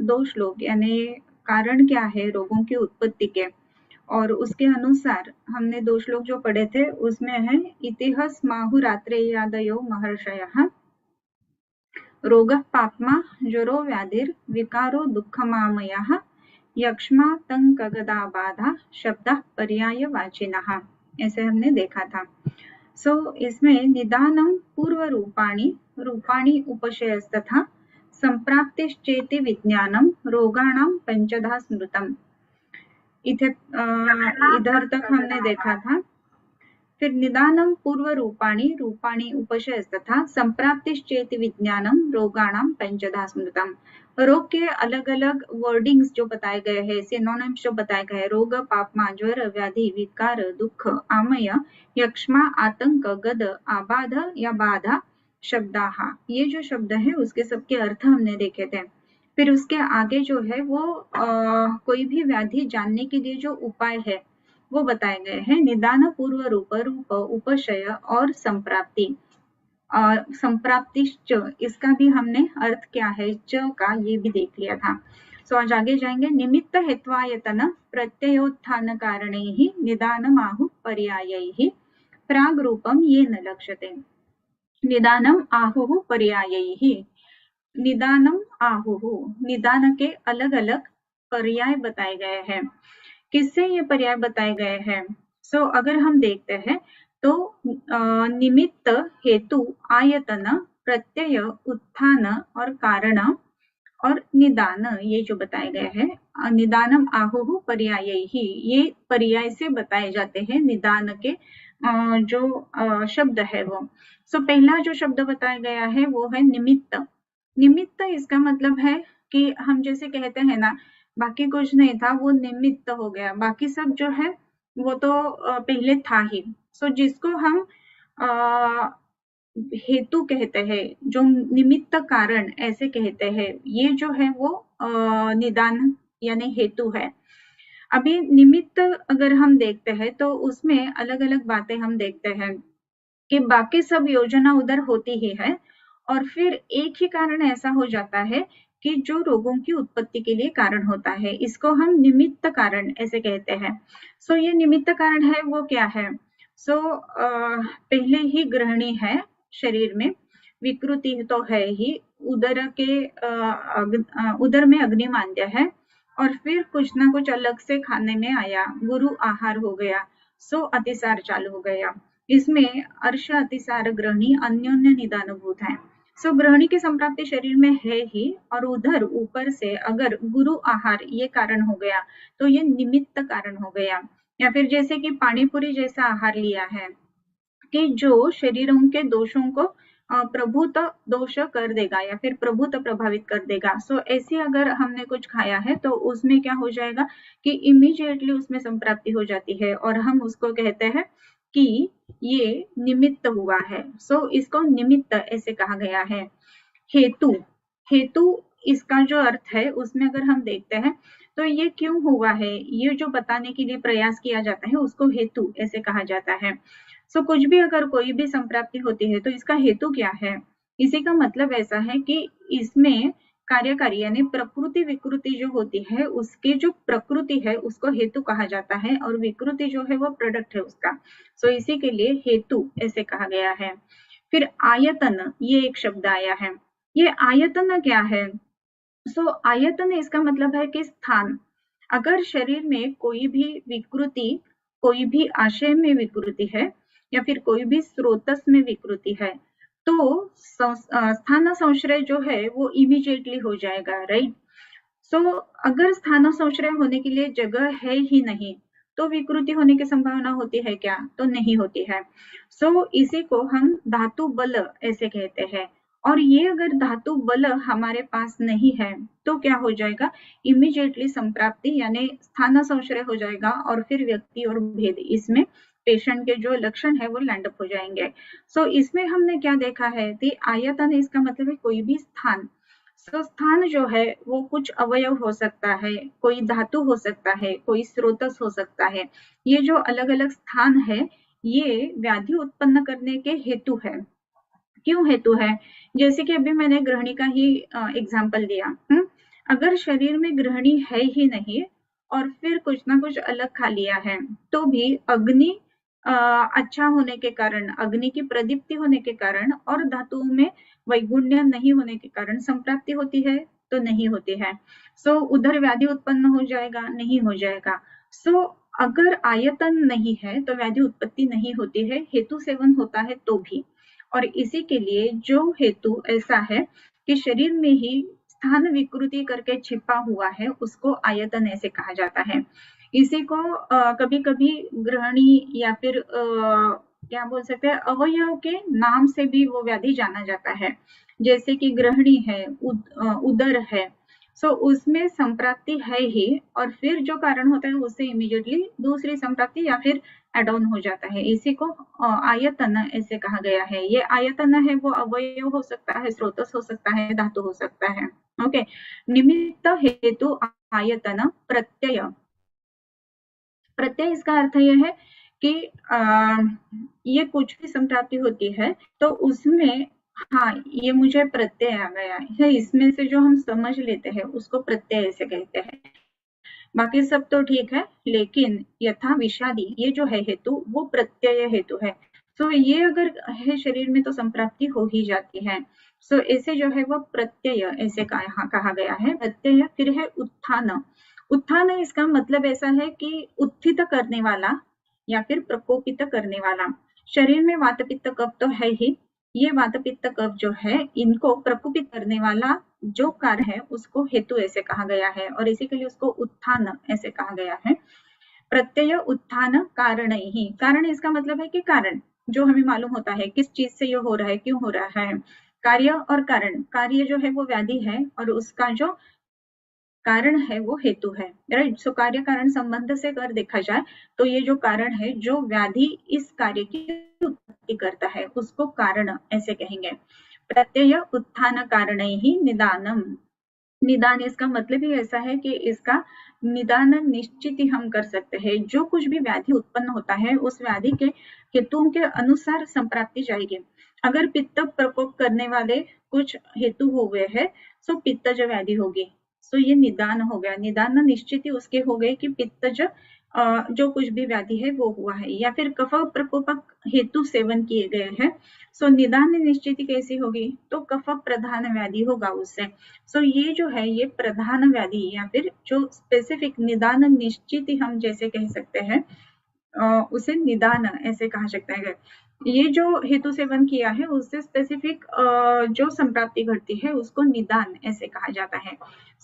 दो श्लोक यानी कारण क्या है रोगों की उत्पत्ति के, और उसके अनुसार हमने दो श्लोक जो पढ़े थे उसमें है इतिह स्माहुरात्रेयादयो महर्षयः रोगः पाप्मा ज्वरो व्याधिर विकारो दुःखमामयः यक्ष्मातंकगदाबाधा शब्दः पर्यायवाचिनः, ऐसे हमने देखा था। इसमें निदानम पूर्व रूपाणि उपशयस्तथा संप्राप्तिश्चेति विज्ञानम रोगाणां पंचधा स्मृतम, इधर तक हमने देखा था। फिर निदानम पूर्व रूपाणि उपशयस्तथा संप्राप्तिश्चेति विज्ञानम रोगाणां पंचधा स्मृतम, रोग के अलग अलग वर्डिंग्स जो बताए गए हैं, सिनोनिम्स जो बताए गए हैं, रोग पापमा ज्वर व्याधि विकार दुख आमय यक्ष्मा आतंक गद आबाध या बाधा शब्दाः, ये जो शब्द है उसके सबके अर्थ हमने देखे थे। फिर उसके आगे जो है वो कोई भी व्याधि जानने के लिए जो उपाय है वो बताए गए हैं, निदान पूर्व रूप उपशय और संप्राप्ति। संप्राप्तिश्च, इसका भी हमने अर्थ क्या है च का, ये भी देख लिया था। आज आगे जाएंगे। निमित्त हेत्वायतन प्रत्ययोत्थान कारणैः निदानमाहुः पर्यायैः प्राग रूपम ये न लक्ष्यते। निदानम आहुः पर्यायैः, निदानम आहुः, निदान के अलग अलग पर्याय बताए गए हैं। किससे ये पर्याय बताए गए हैं? अगर हम देखते हैं तो निमित्त हेतु आयतन प्रत्यय उत्थान और कारण और निदान, ये जो बताए गए हैं निदानम आहुः पर्यायैः, ये पर्याय से बताए जाते हैं निदान के जो शब्द है वो। पहला जो शब्द बताया गया है वो है निमित्त। निमित्त इसका मतलब है कि हम जैसे कहते हैं ना बाकी कुछ नहीं था वो निमित्त हो गया, बाकी सब जो है वो तो पहले था ही। जिसको हम हेतु कहते हैं, जो निमित्त कारण ऐसे कहते हैं, ये जो है वो निदान यानी हेतु है। अभी निमित्त अगर हम देखते हैं तो उसमें अलग अलग बातें हम देखते हैं कि बाकी सब योजना उधर होती ही है और फिर एक ही कारण ऐसा हो जाता है कि जो रोगों की उत्पत्ति के लिए कारण होता है, इसको हम निमित्त कारण ऐसे कहते हैं। ये निमित्त कारण है वो क्या है? पहले ही गृहिणी है शरीर में, विकृति तो है ही, उदर में अग्निमांद्य है और फिर कुछ ना कुछ अलग से खाने में आया, गुरु आहार हो गया, अतिसार चालू हो गया। इसमें अर्श अतिसार गृहिणी अन्योन्य निदानुभूत है। गृहिणी की संप्राप्ति शरीर में है ही और उधर ऊपर से अगर गुरु आहार ये कारण हो गया तो ये निमित्त कारण हो गया। या फिर जैसे कि पानीपुरी जैसा आहार लिया है कि जो शरीरों के दोषों को प्रभुत दोष कर देगा या फिर प्रभुत प्रभावित कर देगा। ऐसे अगर हमने कुछ खाया है तो उसमें क्या हो जाएगा कि इमीडिएटली उसमें संप्राप्ति हो जाती है और हम उसको कहते हैं कि ये निमित्त हुआ है। इसको निमित्त ऐसे कहा गया है। हेतु इसका जो अर्थ है उसमें अगर हम देखते हैं तो ये क्यों हुआ है, ये जो बताने के लिए प्रयास किया जाता है उसको हेतु ऐसे कहा जाता है। कुछ भी अगर कोई भी संप्राप्ति होती है तो इसका हेतु क्या है? इसी का मतलब ऐसा है कि इसमें कार्यकारी यानी प्रकृति विकृति जो होती है उसके जो प्रकृति है उसको हेतु कहा जाता है और विकृति जो है वो प्रोडक्ट है उसका। इसी के लिए हेतु ऐसे कहा गया है। फिर आयतन, ये एक शब्द आया है। ये आयतन क्या है? आयतन इसका मतलब है कि स्थान। अगर शरीर में कोई भी विकृति, कोई भी आशय में विकृति है या फिर कोई भी स्रोतस में विकृति है तो स्थान संश्रय जो है वो इमीडिएटली हो जाएगा, राइट। अगर स्थान संश्रय होने के लिए जगह है ही नहीं तो विकृति होने की संभावना होती है क्या? तो नहीं होती है। इसी को हम धातु बल ऐसे कहते हैं और ये अगर धातु बल हमारे पास नहीं है तो क्या हो जाएगा? इमीडिएटली संप्राप्ति यानी स्थान संश्रय हो जाएगा और फिर व्यक्ति और भेद, इसमें पेशेंट के जो लक्षण है वो लैंड अप हो जाएंगे। इसमें हमने क्या देखा है कि आयतन इसका मतलब है कोई भी स्थान। स्थान जो है वो कुछ अवयव हो सकता है, कोई धातु हो सकता है, कोई स्रोतस हो सकता है। ये जो अलग अलग स्थान है ये व्याधि उत्पन्न करने के हेतु है। क्यों हेतु है? जैसे कि अभी मैंने गृहिणी का ही एग्जाम्पल दिया। अगर शरीर में ग्रहणी है ही नहीं और फिर कुछ ना कुछ अलग खा लिया है, तो भी अग्नि अच्छा होने के कारण, अग्नि की प्रदीप्ति होने के कारण और धातुओं में वैगुण्य नहीं होने के कारण संप्राप्ति होती है? तो नहीं होती है। सो उधर व्याधि उत्पन्न हो जाएगा? नहीं हो जाएगा। सो अगर आयतन नहीं है तो व्याधि उत्पत्ति नहीं होती है, हेतु सेवन होता है तो भी। और इसी के लिए जो हेतु ऐसा है कि शरीर में ही स्थान विकृति करके छिपा हुआ है, उसको आयतन ऐसे कहा जाता है। इसी को कभी कभी ग्रहणी या फिर क्या बोल सकते हैं, अवयव के नाम से भी वो व्याधि जाना जाता है। जैसे कि ग्रहणी है, उदर है, सो उसमें संप्राप्ति है ही, और फिर जो कारण होता है उससे इमीडिएटली दूसरी संप्राप्ति या फिर एड ऑन हो जाता है। इसी को आयतन ऐसे कहा गया है। ये आयतन है वो अवयव हो सकता है, स्रोतस हो सकता है, धातु हो सकता है। ओके, निमित्त हेतु आयतन प्रत्यय। प्रत्यय इसका अर्थ यह है कि ये कुछ भी संप्राप्ति होती है तो उसमें, हाँ ये मुझे प्रत्यय आ गया है, इसमें से जो हम समझ लेते हैं उसको प्रत्यय ऐसे कहते हैं। बाकी सब तो ठीक है, लेकिन यथा विषादी ये जो है हेतु वो प्रत्यय हेतु है। सो ये अगर है शरीर में तो संप्राप्ति हो ही जाती है। सो ऐसे जो है वो प्रत्यय ऐसे कहा गया है। प्रत्यय फिर है उत्थान। उत्थान इसका मतलब ऐसा है कि उत्थित करने वाला या फिर प्रकोपित करने वाला। शरीर में वात पित्त कफ तो है ही, ये वात पित्त कफ जो है इनको प्रकोपित करने वाला जो कार्य है उसको हेतु ऐसे कहा गया है, और इसी के लिए उसको उत्थान ऐसे कहा गया है। प्रत्यय उत्थान कारण ही, कारण इसका मतलब है कि कारण जो हमें मालूम होता है किस चीज से ये हो रहा है, क्यों हो रहा है। कार्य और कारण, कार्य जो है वो व्याधि है और उसका जो कारण है वो हेतु है, राइट। सो कार्य कारण संबंध से कर देखा जाए तो ये जो कारण है जो व्याधि इस कार्य की उत्पत्ति करता है उसको कारण ऐसे कहेंगे। प्रत्यय उत्थान कारण ही निदानम। निदान इसका मतलब ही ऐसा है कि इसका निदान निश्चित ही हम कर सकते हैं। जो कुछ भी व्याधि उत्पन्न होता है उस व्याधि के हेतुओं के अनुसार संप्राप्ति जाएगी। अगर पित्त प्रकोप करने वाले कुछ हेतु हुए हैं तो पित्तज व्याधि होगी। सो ये निदान हो गया। निदान निश्चित ही उसके हो गए कि पित्तज जो कुछ भी व्याधि है वो हुआ है, या फिर कफ प्रकोपक हेतु सेवन किए गए हैं। सो निदान निश्चिति कैसी होगी, तो कफ प्रधान व्याधि होगा उससे। सो ये जो है ये प्रधान व्याधि या फिर जो स्पेसिफिक निदान निश्चित हम जैसे कह सकते हैं उसे निदान ऐसे कहा सकता है। ये जो हेतु सेवन किया है उससे स्पेसिफिक जो संप्राप्ति घटती है उसको निदान ऐसे कहा जाता है।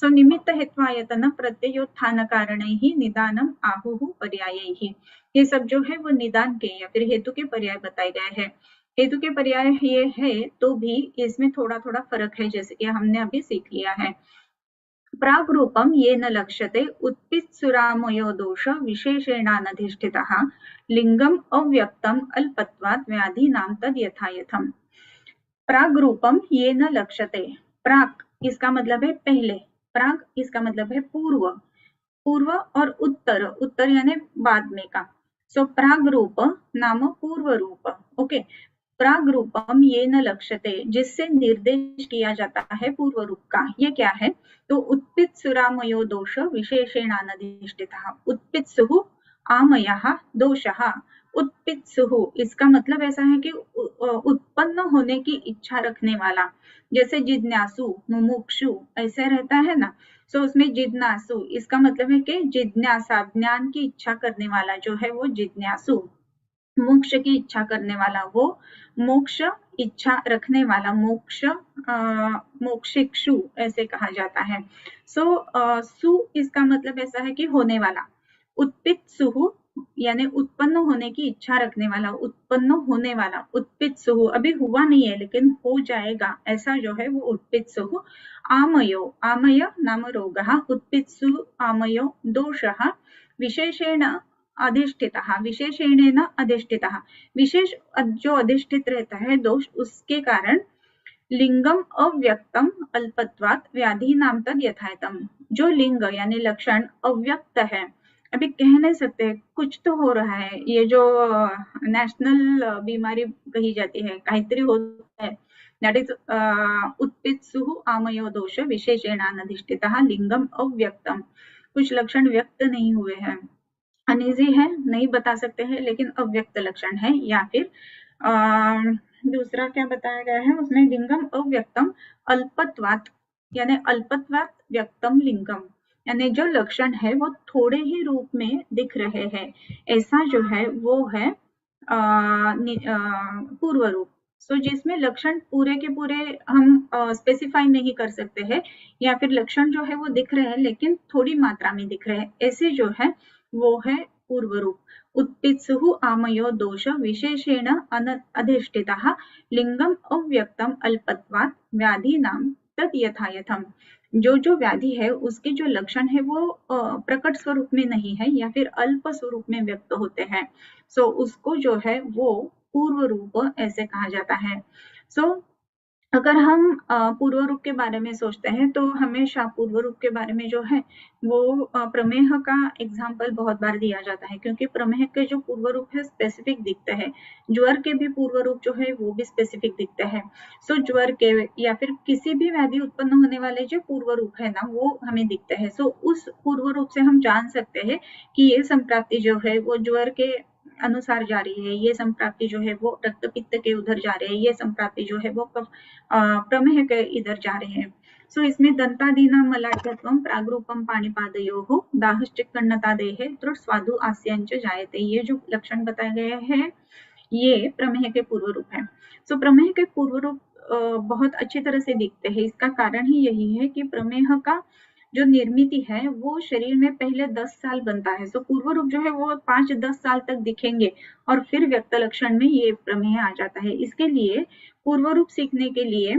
सो निमित्त हेत्वायतन प्रत्ययोत्थान कारण ही निदानम आहुः पर्याय ही, ये सब जो है वो निदान के या फिर हेतु के पर्याय बताए गए हैं। हेतु के पर्याय ये है तो भी इसमें थोड़ा थोड़ा फर्क है, जैसे कि हमने अभी सीख लिया है। प्राग रूपम ये न लक्ष्यते उत्पित्सुरामयो दोष विशेषेणानधिष्ठितः लिंगम अव्यक्तम अल्पत्वात् व्याधीनां तद यथायथम। प्राग रूपम ये न लक्ष्यते। प्राग इसका मतलब है पहले, प्राग इसका मतलब है पूर्व, पूर्व और उत्तर, उत्तर यानी बाद में का। सो प्राग रूप नाम पूर्व रूप। ओके, प्राग रूपम ये न लक्ष्यते, जिससे निर्देश किया जाता है पूर्व रूप का, ये क्या है, तो उत्पित्सुरामयो दोष विशेषेणानधिष्ठितः। उत्पित्सुः आमयः दोषः। उत्पित्सुः इसका मतलब ऐसा है कि उत्पन्न होने की इच्छा रखने वाला, जैसे जिज्ञासु, मुमुक्षु ऐसे रहता है ना। सो उसमें जिज्ञासु इसका मतलब है कि जिज्ञासा, ज्ञान की इच्छा करने वाला जो है वो जिज्ञासु। मोक्ष की इच्छा करने वाला वो मोक्ष इच्छा रखने वाला, मोक्ष मोक्षिक्षु ऐसे कहा जाता है। सो सु इसका मतलब ऐसा है कि होने वाला। उत्पित्सुः यानी उत्पन्न होने की इच्छा रखने वाला, उत्पन्न होने वाला। उत्पित्सुः अभी हुआ नहीं है लेकिन हो जाएगा, ऐसा जो है वो उत्पित्सुः। आमयो, आमय नाम रोगः, उत्पित्सु आमयो दोषः विशेषेण अधिष्ठितः, विशेषेणेन अधिष्ठितः, विशेष जो अधिष्ठित रहता है दोष उसके कारण लिंगम अव्यक्तम अल्पत्वात् व्याधीनां तद यथायथम। जो लिंग यानी लक्षण अव्यक्त है, अभी कह नहीं सकते, कुछ तो हो रहा है, ये जो नेशनल बीमारी कही जाती है, काहीतरी होता है दैट इज उत्पित्सु आमयो दोष विशेषेणानधिष्ठितः लिंगम अव्यक्तम। कुछ लक्षण व्यक्त नहीं हुए हैं, अनिजी है, नहीं बता सकते हैं, लेकिन अव्यक्त लक्षण है। या फिर दूसरा क्या बताया गया है उसमें, लिंगम अव्यक्तम अल्पत्वात्, यानी अल्पत्वात् व्यक्तम लिंगम, यानी जो लक्षण है वो थोड़े ही रूप में दिख रहे हैं, ऐसा जो है वो है पूर्व रूप। सो जिसमें लक्षण पूरे के पूरे हम स्पेसिफाई नहीं कर सकते हैं, या फिर लक्षण जो है वो दिख रहे हैं लेकिन थोड़ी मात्रा में दिख रहे हैं, ऐसे जो है वो है पूर्व रूप। उत्पित्सु आमयो दोष विशेषेण अधिष्ठितः लिंगम अव्यक्तम अल्पत्वात् व्याधिनां तद यथायथम। जो व्याधि है उसके जो लक्षण है वो प्रकट स्वरूप में नहीं है या फिर अल्प स्वरूप में व्यक्त होते हैं, सो उसको जो है वो पूर्व रूप ऐसे कहा जाता है। सो अगर हम पूर्व रूप के बारे में सोचते हैं तो हमेशा पूर्व रूप के बारे में जो है वो प्रमेह का एग्जाम्पल बहुत बार दिया जाता है, क्योंकि प्रमेह के जो पूर्व रूप है स्पेसिफिक दिखते हैं, ज्वर के भी पूर्व रूप जो है वो भी स्पेसिफिक दिखते हैं। सो ज्वर के या फिर किसी भी व्याधि उत्पन्न होने वाले जो पूर्व रूप है ना वो हमें दिखते हैं। सो उस पूर्व रूप से हम जान सकते हैं कि ये संप्राप्ति जो है वो ज्वर के अनुसार जा रही है, ये संप्राप्ति जो है वो रक्त पित्त के उधर जा रहे हैं, ये संप्राप्ति जो है वो प्रमेह के इधर जा रहे हैं। सो इसमें दंतादीना मलाढ्यत्वं प्रागरूपम पाणिपादयोः दाहश्चिक्कण्णतादेः तृट स्वादु आस्यञ्च जायते, ये जो लक्षण बताए गए हैं ये प्रमेह के पूर्व रूप है। सो प्रमेह के पूर्व रूप बहुत अच्छी तरह से दिखते हैं। इसका कारण ही यही है कि प्रमेह का जो निर्मिति है वो शरीर में पहले 10 साल बनता है। सो पूर्व रूप जो है वो 5-10 साल तक दिखेंगे और फिर व्यक्त लक्षण में ये प्रमेह आ जाता है। इसके लिए पूर्व रूप सीखने के लिए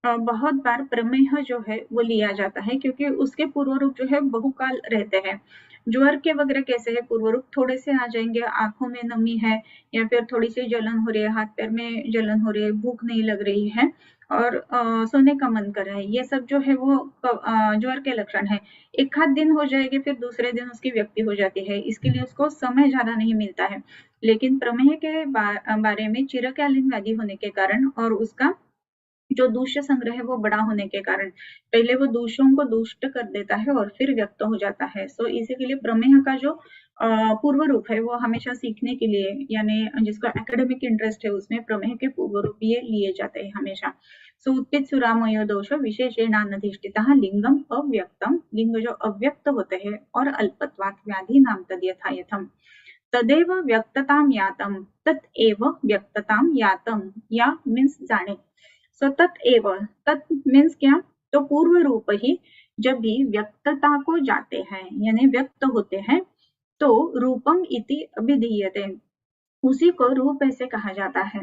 बहुत बार प्रमेह जो है वो लिया जाता है, क्योंकि उसके पूर्व रूप जो है बहुकाल रहते हैं। ज्वर के वगैरह कैसे है पूर्व रूप, थोड़े से आ जाएंगे, आंखों में नमी है या फिर थोड़ी सी जलन हो रही है, हाथ पैर में जलन हो रही है, भूख नहीं लग रही है और सोने का मन कर रहा है, ये सब जो है वो ज्वर के लक्षण है। एक आध दिन हो जाएगी फिर दूसरे दिन उसकी व्यक्ति हो जाती है, इसके लिए उसको समय ज्यादा नहीं मिलता है। लेकिन प्रमेह के बारे में चिरकालीन व्याधि होने के कारण और उसका जो दूष्य संग्रह है वो बड़ा होने के कारण पहले वो दूषों को दुष्ट कर देता है और फिर व्यक्त हो जाता है। सो इसी के लिए प्रमेह का जो पूर्व रूप है वो हमेशा सीखने के लिए, यानी जिसको एकेडमिक इंटरेस्ट है उसमें प्रमेह के पूर्व रूप ये लिए जाते हैं हमेशा। सो उत्पित सुरामयो दोष विशेषेणानधिष्ठितः लिंगम अव्यक्तम, लिंग जो अव्यक्त होते हैं और अल्पत्वात् व्याधि नाम तद यथायथम तदेव व्यक्ततां यातम तत्एव व्यक्ततां यातम, या मीन्स जाने। सो तत्एव, तत् मीन्स क्या, तो पूर्व रूप ही जब भी व्यक्तता को जाते हैं यानी व्यक्त होते हैं तो रूपम इति अभिधीयते, उसी को रूप ऐसे कहा जाता है।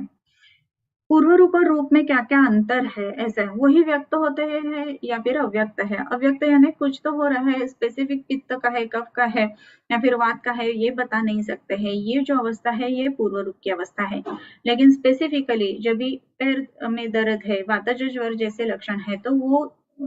पूर्व रूप और रूप में क्या क्या अंतर है, ऐसे वही व्यक्त होते हैं या फिर अव्यक्त है। अव्यक्त यानी कुछ तो हो रहा है, स्पेसिफिक पित्त का है, कफ का है या फिर वात का है, ये बता नहीं सकते हैं। ये जो अवस्था है ये पूर्व रूप की अवस्था है। लेकिन स्पेसिफिकली जब भी पैर में दर्द है, वातज ज्वर जैसे लक्षण है तो वो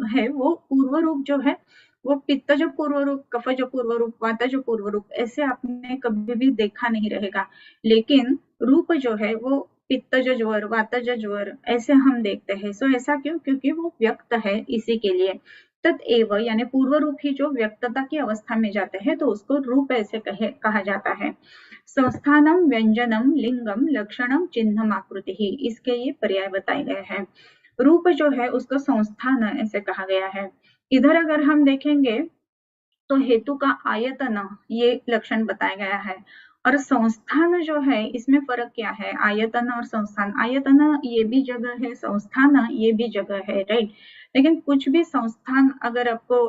है वो पूर्व रूप जो है वो पित्त जो पूर्व रूप, कफ जो पूर्व रूप, वात जो पूर्व रूप, ऐसे आपने कभी भी देखा नहीं रहेगा। लेकिन रूप जो है वो पित्तज ज्वर, वातज ज्वर ऐसे हम देखते हैं। सो ऐसा क्यों, क्योंकि वो व्यक्त है इसी के लिए। तत्एव यानी पूर्व रूप ही जो व्यक्तता की अवस्था में जाते हैं तो उसको रूप ऐसे कहा जाता है। संस्थानम व्यंजनम लिंगम लक्षणम चिन्हम आकृति ही, इसके ये पर्याय बताए गए हैं। रूप जो है उसको संस्थान ऐसे कहा गया है। इधर अगर हम देखेंगे तो हेतु का आयतन ये लक्षण बताया गया है, और संस्थान जो है इसमें फर्क क्या है, आयतन और संस्थान। आयतन ये भी जगह है, संस्थान ये भी जगह है, राइट। लेकिन कुछ भी संस्थान अगर आपको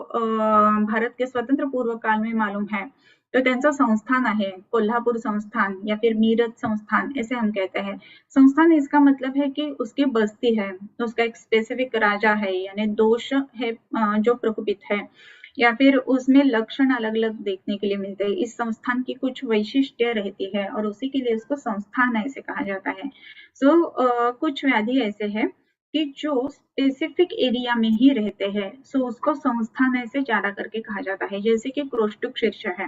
भारत के स्वतंत्र पूर्व काल में मालूम है तो त्यांचं संस्थान आहे, कोल्हापुर संस्थान या फिर मीरत संस्थान ऐसे हम कहते हैं। संस्थान इसका मतलब है कि उसकी बस्ती है, उसका एक स्पेसिफिक राजा है, यानी दोष है जो प्रकोपित है, या फिर उसमें लक्षण अलग अलग देखने के लिए मिलते हैं। इस संस्थान की कुछ वैशिष्ट्य रहती है और उसी के लिए उसको संस्थान ऐसे कहा जाता है। सो कुछ व्याधि ऐसे है कि जो स्पेसिफिक एरिया में ही रहते हैं, सो उसको संस्थान ऐसे ज्यादा करके कहा जाता है। जैसे कि क्रोष्टुक शीर्ष है,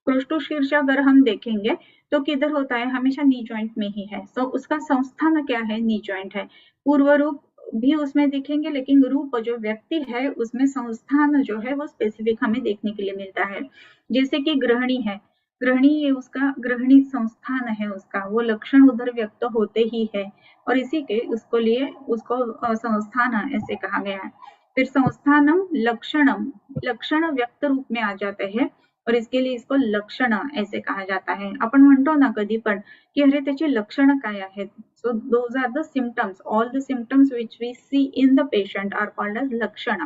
क्रोष्टुक शीर्ष अगर हम देखेंगे तो किधर होता है, हमेशा नी जॉइंट में ही है। सो उसका संस्थान क्या है, नी जॉइंट है। पूर्व रूप भी उसमें दिखेंगे, लेकिन रूप जो व्यक्ति है उसमें संस्थान जो है वो स्पेसिफिक हमें देखने के लिए मिलता है। जैसे कि गृहिणी है, गृहिणी ये उसका गृहिणी संस्थान है, उसका वो लक्षण उधर व्यक्त होते ही है और इसी के उसको लिए उसको संस्थान ऐसे कहा गया है। फिर संस्थानम लक्षणम, लक्षण व्यक्त रूप में आ जाते हैं और इसके लिए इसको लक्षण ऐसे कहा जाता है। आपण म्हणतो ना कधी पण की अरे त्याची लक्षण काय आहेत, so those are the symptoms, all the symptoms which we see in the patient are called as लक्षण।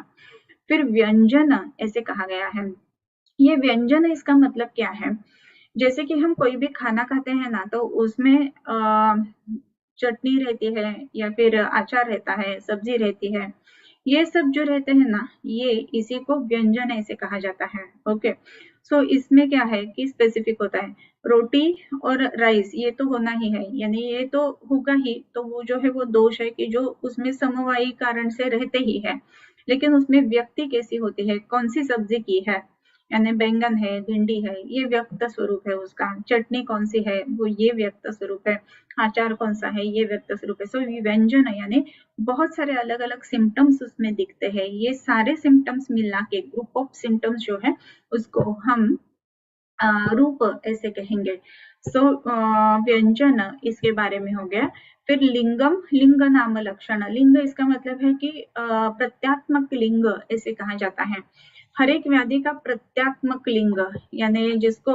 फिर व्यंजन ऐसे कहा गया है। ये व्यंजन इसका मतलब क्या है, जैसे कि हम कोई भी खाना खाते हैं ना तो उसमें चटनी रहती है या फिर अचार रहता है, सब्जी रहती है, ये सब जो रहते हैं ना ये इसी को व्यंजन ऐसे कहा जाता है। ओके, सो इसमें क्या है कि स्पेसिफिक होता है, रोटी और राइस ये तो होना ही है, यानी ये तो होगा ही, तो वो जो है वो दोष है कि जो उसमें समवायी कारण से रहते ही है, लेकिन उसमें व्यक्ति कैसी होती है, कौन सी सब्जी की है, यानी बैंगन है, भिंडी है, ये व्यक्त स्वरूप है उसका, चटनी कौन सी है वो ये व्यक्त स्वरूप है, अचार कौन सा है ये व्यक्त स्वरूप है। सो व्यंजन है यानी बहुत सारे अलग अलग सिम्टम्स उसमें दिखते हैं, ये सारे सिम्टम्स मिला के ग्रुप ऑफ सिम्टम्स जो है उसको हम रूप ऐसे कहेंगे। सो व्यंजन इसके बारे में हो गया। फिर लिंगम, लिंग नाम लक्षण, लिंग इसका मतलब है कि प्रत्यात्मक लिंग ऐसे कहा जाता है। हर एक व्याधि का प्रत्यात्मक लिंग, यानी जिसको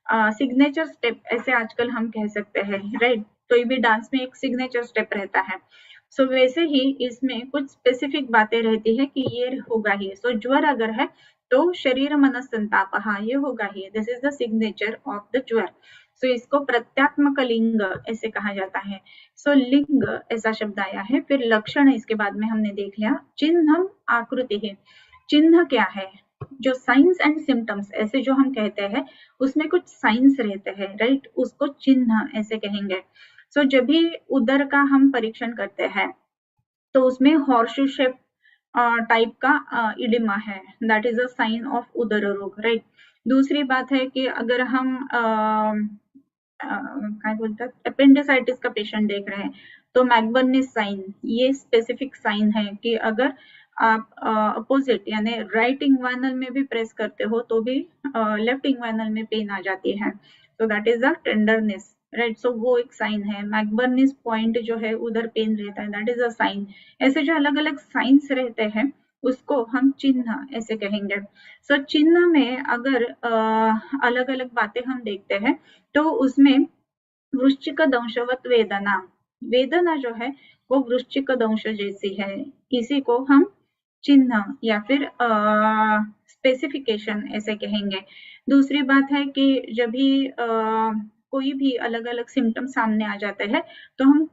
सिग्नेचर स्टेप ऐसे आजकल हम कह सकते हैं, राइट। कोई भी डांस में एक सिग्नेचर स्टेप रहता है, सो वैसे ही इसमें कुछ स्पेसिफिक बातें रहती है कि ये होगा ही। सो ज्वर अगर है तो शरीर मन संताप, हाँ ये होगा ही, this is the signature of the jwara. So इसको प्रत्यात्मक लिंग ऐसे कहा जाता है। सो लिंग ऐसा शब्द आया है। फिर लक्षण इसके बाद में हमने देख लिया। चिन्ह आकृति है, चिन्ह क्या है, जो साइंस एंड सिम्टम्स ऐसे जो हम कहते हैं उसमें कुछ साइंस रहते हैं, राइट, उसको चिन्ह ऐसे कहेंगे। सो जब भी उदर का हम परीक्षण करते हैं तो उसमें हॉर्सशू शेप टाइप का इडिमा है, that is a sign of उदर रोग, राइट। दूसरी बात है कि अगर हम काय बोलतात अपेंडिसाइटिस का पेशेंट देख रहे हैं तो मैकबर्नीस साइन, ये स्पेसिफिक साइन है कि अगर आप अपोजिट यानी राइट इंग्वाइनल में भी प्रेस करते हो तो भी लेफ्ट इंग्वाइनल में पेन आ जाती है, तो that is a tenderness, right. So वो एक साइन है। मैकबर्नीस पॉइंट जो है उधर पेन रहता है, दैट इज अ साइन। ऐसे जो अलग अलग साइंस रहते हैं उसको हम चिन्ह ऐसे कहेंगे। सो चिन्ह में अगर अलग अलग बातें हम देखते हैं तो उसमें वृश्चिक दंशवत वेदना, वेदना जो है वो वृश्चिक दंश जैसी है, इसी को हम चिन्ह या फिर स्पेसिफिकेशन ऐसे कहेंगे। दूसरी बात है कि जब भी कोई भी अलग अलग सिम्टम सामने आ जाते हैं तो हम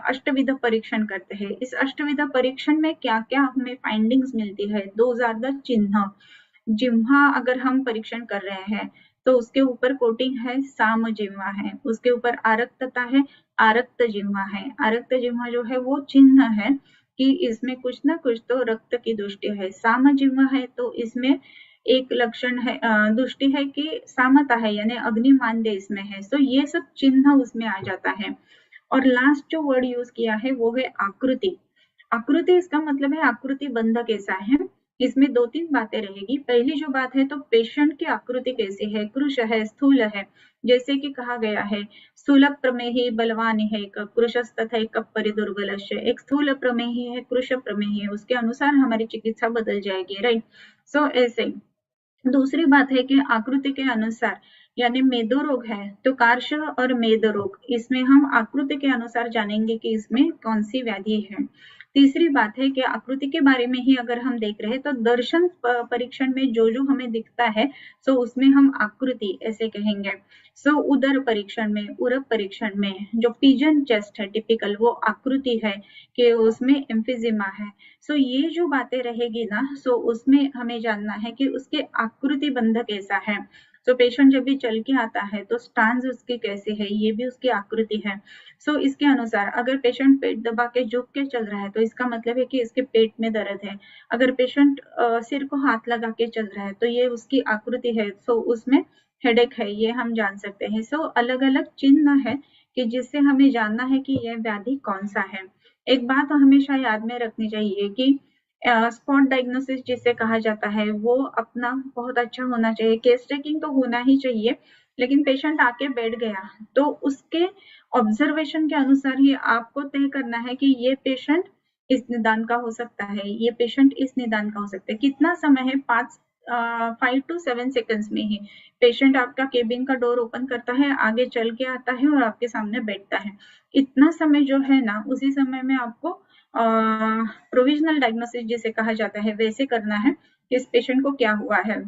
अष्टविध परीक्षण करते हैं। इस अष्टविध परीक्षण में क्या क्या हमें फाइंडिंग्स मिलती है, दोज आर द चिन्ह। जिह्वा अगर हम परीक्षण कर रहे हैं तो उसके ऊपर कोटिंग है साम जिह्वा है, उसके ऊपर आरक्तता है आरक्त जिह्वा है। आरक्त जिह्वा जो है वो चिन्ह है कि इसमें कुछ ना कुछ तो रक्त की दृष्टि है। साम जिह्वा है तो इसमें एक लक्षण है, दृष्टि है कि सामता है यानी अग्निमांद्य इसमें है। सो ये सब चिन्ह उसमें आ जाता है। और लास्ट जो वर्ड यूज किया है वो है आकृति। आकृति इसका मतलब है आकृति बंध कैसा है। इसमें दो तीन बातें रहेगी। पहली जो बात है तो पेशेंट की आकृति कैसी है, कृश है स्थूल है, जैसे कि कहा गया है स्थूल प्रमेही बलवान है एक, कृशस्तथा एक परिदुर्बलस्य, एक स्थूल प्रमेही है कृश प्रमेही है, उसके अनुसार हमारी चिकित्सा बदल जाएगी, राइट। सो ऐसे दूसरी बात है कि आकृति के अनुसार यानी मेदो रोग है तो कार्श और मेद रोग, इसमें हम आकृति के अनुसार जानेंगे कि इसमें कौन सी व्याधि है। तीसरी बात है कि आकृति के बारे में ही अगर हम देख रहे हैं तो दर्शन परीक्षण में जो जो हमें दिखता है सो उसमें हम आकृति ऐसे कहेंगे। सो उदर परीक्षण में, उरक परीक्षण में जो पिजन चेस्ट है टिपिकल वो आकृति है कि उसमें एम्फिजिमा है। सो ये जो बातें रहेगी ना सो उसमें हमें जानना है कि उसके आकृति बंध कैसा है। सो पेशेंट जब भी चल के आता है तो स्टांस उसकी कैसे है ये भी उसकी आकृति है। सो इसके अनुसार अगर पेशेंट पेट दबा के झुक के चल रहा है तो इसका मतलब है कि इसके पेट में दर्द है। अगर पेशेंट सिर को हाथ लगा के चल रहा है तो ये उसकी आकृति है, सो उसमें हेडेक है, ये हम जान सकते हैं। सो अलग अलग चिन्ह है कि जिससे हमें जानना है कि यह व्याधि कौन सा है। एक बात हमेशा याद में रखनी चाहिए कि स्पॉट डायग्नोसिस जिसे कहा जाता है वो अपना बहुत अच्छा होना चाहिए। केस टेकिंग तो होना ही चाहिए, लेकिन पेशेंट आके बैठ गया तो उसके ऑब्जर्वेशन के अनुसार ही आपको तय करना है कि ये पेशेंट इस निदान का हो सकता है, ये पेशेंट इस निदान का हो सकता है। कितना समय है? 5 to 7 सेकंड्स में ही पेशेंट आपका केबिन का डोर ओपन करता है, आगे चल के आता है और आपके सामने बैठता है। इतना समय जो है ना, उसी समय में आपको प्रोविजनल डायग्नोसिस जिसे कहा जाता है वैसे करना है कि इस पेशेंट को क्या हुआ है।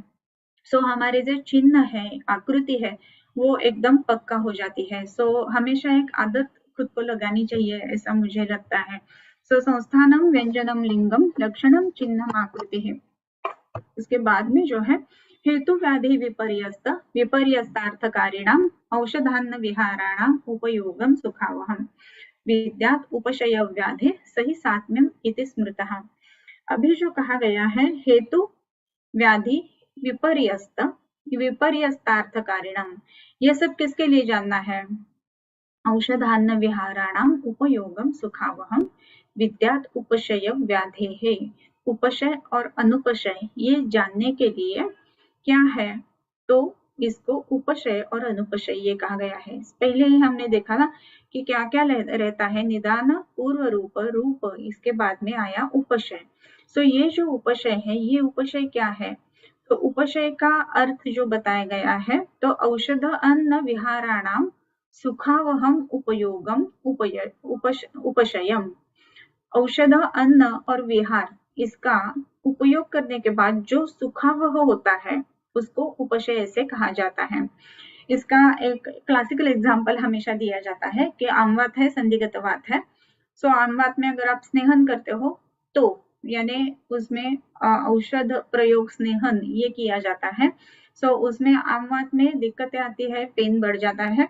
सो हमारे जो चिन्ह है, आकृति है, वो एकदम पक्का हो जाती है। सो हमेशा एक आदत खुद को लगानी चाहिए, ऐसा मुझे लगता है। सो संस्थानम व्यंजनम लिंगम लक्षणम चिन्हम आकृति है। उसके बाद में जो है हेतु व्याधि विपर्यस्त विपर्यस्तार्थकारिणाम औषधान्न विहाराणाम उपयोगम सुखावहम विद्यात उपशय व्याधि सही सात्म्यम इति स्मृतः। अभी जो कहा गया है हेतु व्याधि विपर्यस्त विपर्यस्तार्थकारिणम, यह सब किसके लिए जानना है? औषधान्न विहाराणाम उपयोगम सुखावहम विद्यात उपशय व्याधेः। उपशय और अनुपशय ये जानने के लिए क्या है? तो इसको उपशय और अनुपशय ये कहा गया है। पहले ही हमने देखा ना कि क्या क्या रहता है, निदान, पूर्व रूप, रूप, इसके बाद में आया उपशय। सो ये जो उपशय है, ये उपशय क्या है? तो उपशय का अर्थ जो बताया गया है, तो औषध अन्न विहाराणाम सुखावहम उपयोगम उपशयम। औषध, अन्न और विहार, इसका उपयोग करने के बाद जो सुखावह होता है उसको उपशय से कहा जाता है। इसका एक क्लासिकल एग्जाम्पल हमेशा दिया जाता है कि आमवात है, संधिगत वात है। सो आमवात में अगर आप स्नेहन करते हो तो यानी उसमें औषध प्रयोग स्नेहन ये किया जाता है। सो उसमें आमवात में दिक्कतें आती है, पेन बढ़ जाता है।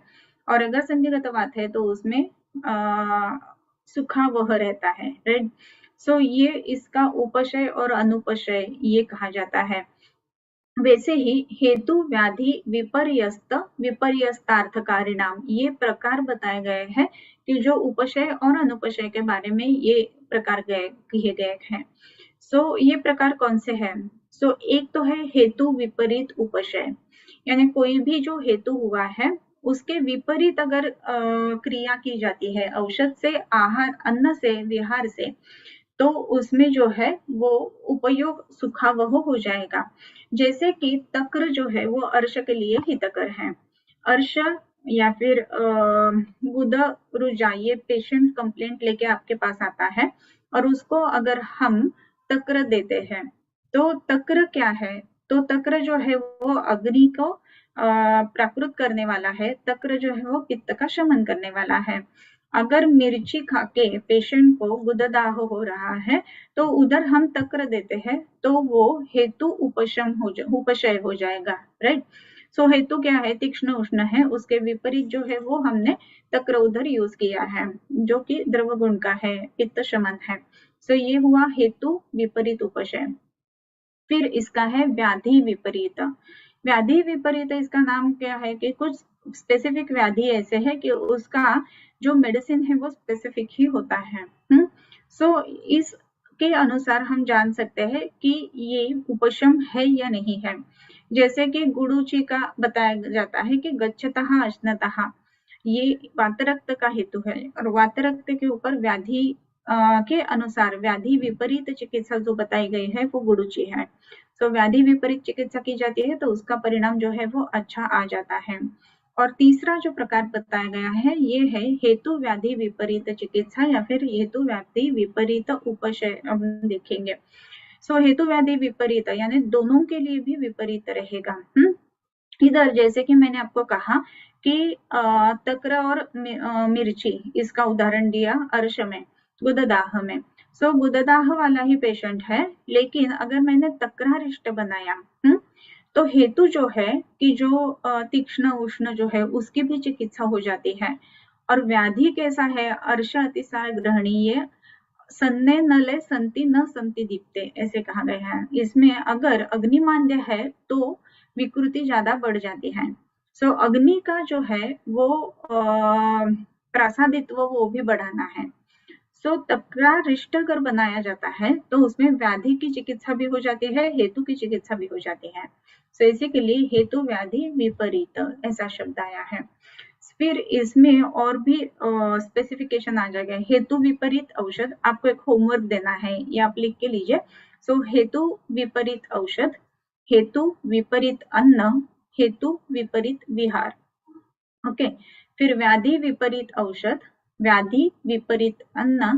और अगर संधिगत वात है तो उसमें सुखावह रहता है, राइट। सो ये इसका उपशय और अनुपशय ये कहा जाता है। वैसे ही हेतु व्याधि विपर्यस्त विपर्यस्तार्थकारिणाम ये प्रकार बताए गए हैं कि जो उपशय और अनुपशय के बारे में ये प्रकार किए गए हैं। सो ये प्रकार कौन से हैं? सो एक तो है हेतु विपरीत उपशय, यानी कोई भी जो हेतु हुआ है उसके विपरीत अगर क्रिया की जाती है औषध से, आहार, अन्न से, विहार से, तो उसमें जो है वो उपयोग सुखावह हो जाएगा। जैसे कि तक्र जो है वो अर्श के लिए हितकर है। अर्श या फिर गुद रुजा, ये पेशेंट कंप्लेंट लेके आपके पास आता है और उसको अगर हम तक्र देते हैं तो तक्र क्या है? तो तक्र जो है वो अग्नि को प्राकृत करने वाला है। तक्र जो है वो पित्त का शमन करने वाला है। अगर मिर्ची खाके पेशेंट को गुददाह हो रहा है तो उधर हम तक्र देते हैं तो वो हेतु उपशय हो जाएगा, राइट। सो हेतु क्या है? तीक्ष्ण उष्ण है, उसके विपरीत जो है वो हमने तक्र उधर यूज किया है जो कि द्रव गुण का है, पित्त शमन है। सो ये हुआ हेतु विपरीत उपशय। फिर इसका है व्याधि विपरीत। व्याधि विपरीत इसका नाम क्या है कि कुछ स्पेसिफिक व्याधि ऐसे है कि उसका जो मेडिसिन है वो स्पेसिफिक ही होता है। सो इसके अनुसार हम जान सकते हैं कि ये उपशम है या नहीं है। जैसे कि गुड़ूची का बताया जाता है कि गच्छतः अश्नतः, ये वातरक्त का हेतु है और वातरक्त के ऊपर व्याधि के अनुसार व्याधि विपरीत चिकित्सा जो बताई गई है वो गुड़ूची है। तो व्याधि विपरीत चिकित्सा की जाती है तो उसका परिणाम जो है वो अच्छा आ जाता है। और तीसरा जो प्रकार बताया गया है ये है हेतु व्याधि विपरीत चिकित्सा या फिर हेतु व्याधि विपरीत उपशय। हम देखेंगे। सो हेतु व्याधि विपरीत यानी दोनों के लिए भी विपरीत रहेगा। इधर जैसे कि मैंने आपको कहा कि तक्र और मिर्ची, इसका उदाहरण दिया अर्श में, गुददाह में। सो गुददाह वाला ही पेशेंट है, लेकिन अगर मैंने तक्रारिष्ट बनाया तो हेतु जो है कि जो तीक्ष्ण उष्ण जो है उसकी भी चिकित्सा हो जाती है। और व्याधि कैसा है? अर्श अतिसार ग्रहणीय सन्ने नले संति न संति दीप्ते, ऐसे कहा गया है। इसमें अगर अग्निमांद्य है तो विकृति ज्यादा बढ़ जाती है। सो अग्नि का जो है वो प्रासादित्व वो भी बढ़ाना है। सो तक्रारिष्ट अगर बनाया जाता है तो उसमें व्याधि की चिकित्सा भी हो जाती है, हेतु की चिकित्सा भी हो जाती है। सो इसी के लिए हेतु व्याधि विपरीत ऐसा शब्द आया है। फिर इसमें और भी स्पेसिफिकेशन आ जाएगा। हेतु विपरीत औषध, आपको एक होमवर्क देना है, ये आप लिख के लीजिए। सो हेतु विपरीत औषध, हेतु विपरीत अन्न, हेतु विपरीत विहार। ओके, फिर व्याधि विपरीत औषध, व्याधि विपरीत अन्न,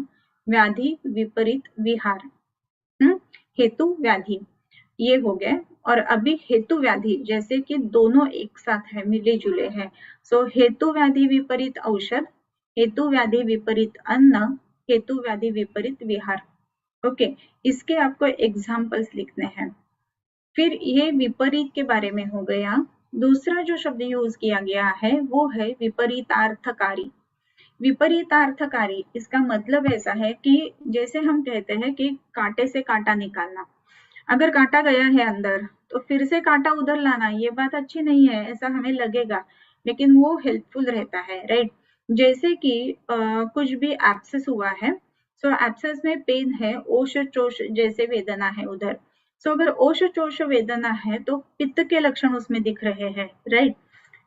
व्याधि विपरीत विहार। हेतु व्याधि ये हो गए। और अभी हेतु व्याधि जैसे कि दोनों एक साथ है, मिले जुले हैं। सो हेतु व्याधि विपरीत औषध, हेतु व्याधि विपरीत अन्न, हेतु व्याधि विपरीत विहार। ओके, इसके आपको एग्जाम्पल्स लिखने हैं। फिर ये विपरीत के बारे में हो गया। दूसरा जो शब्द यूज किया गया है वो है विपरीतार्थकारी। विपरीतार्थकारी, इसका मतलब ऐसा है कि जैसे हम कहते हैं कि कांटे से कांटा निकालना। अगर कांटा गया है अंदर तो फिर से कांटा उधर लाना, ये बात अच्छी नहीं है, ऐसा हमें लगेगा, लेकिन वो हेल्पफुल रहता है, राइट। जैसे कि कुछ भी एब्सेस हुआ है, सो एब्सेस में पेन है, ओश चोष जैसे वेदना है उधर। सो अगर ओश चोष वेदना है तो पित्त के लक्षण उसमें दिख रहे हैं, राइट।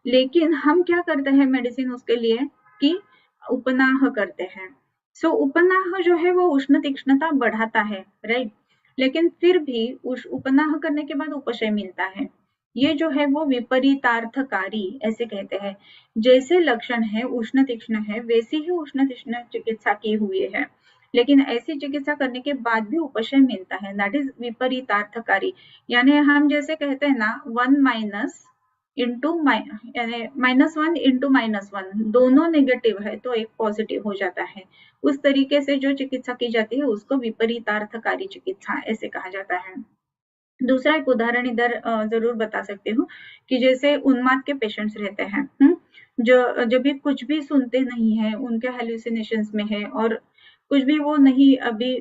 लेकिन हम क्या करते हैं मेडिसिन उसके लिए कि उपनाह करते हैं। सो उपनाह जो है वो उष्ण तीक्ष्णता बढ़ाता है, राइट। लेकिन फिर भी उस उपनाह करने के बाद उपशय मिलता है। ये जो है वो विपरीतार्थकारी ऐसे कहते हैं। जैसे लक्षण है उष्ण तीक्ष्ण है, वैसी ही उष्ण तीक्ष्ण चिकित्सा की हुई है, लेकिन ऐसी चिकित्सा करने के बाद भी उपशय मिलता है, दैट इज विपरीतार्थकारी। यानी हम जैसे कहते हैं ना, 1 माइनस इंटू -1 इंटू -1 दोनों नेगेटिव है तो एक पॉजिटिव हो जाता है। उस तरीके से जो चिकित्सा की जाती है उसको विपरीतार्थकारी चिकित्सा ऐसे कहा जाता है। दूसरा एक उदाहरण इधर जरूर बता सकती हूँ कि जैसे उन्माद के पेशेंट्स रहते हैं, जो जब भी कुछ भी सुनते नहीं है, उनके हेल्यूसिनेशंस में है और कुछ भी वो नहीं अभी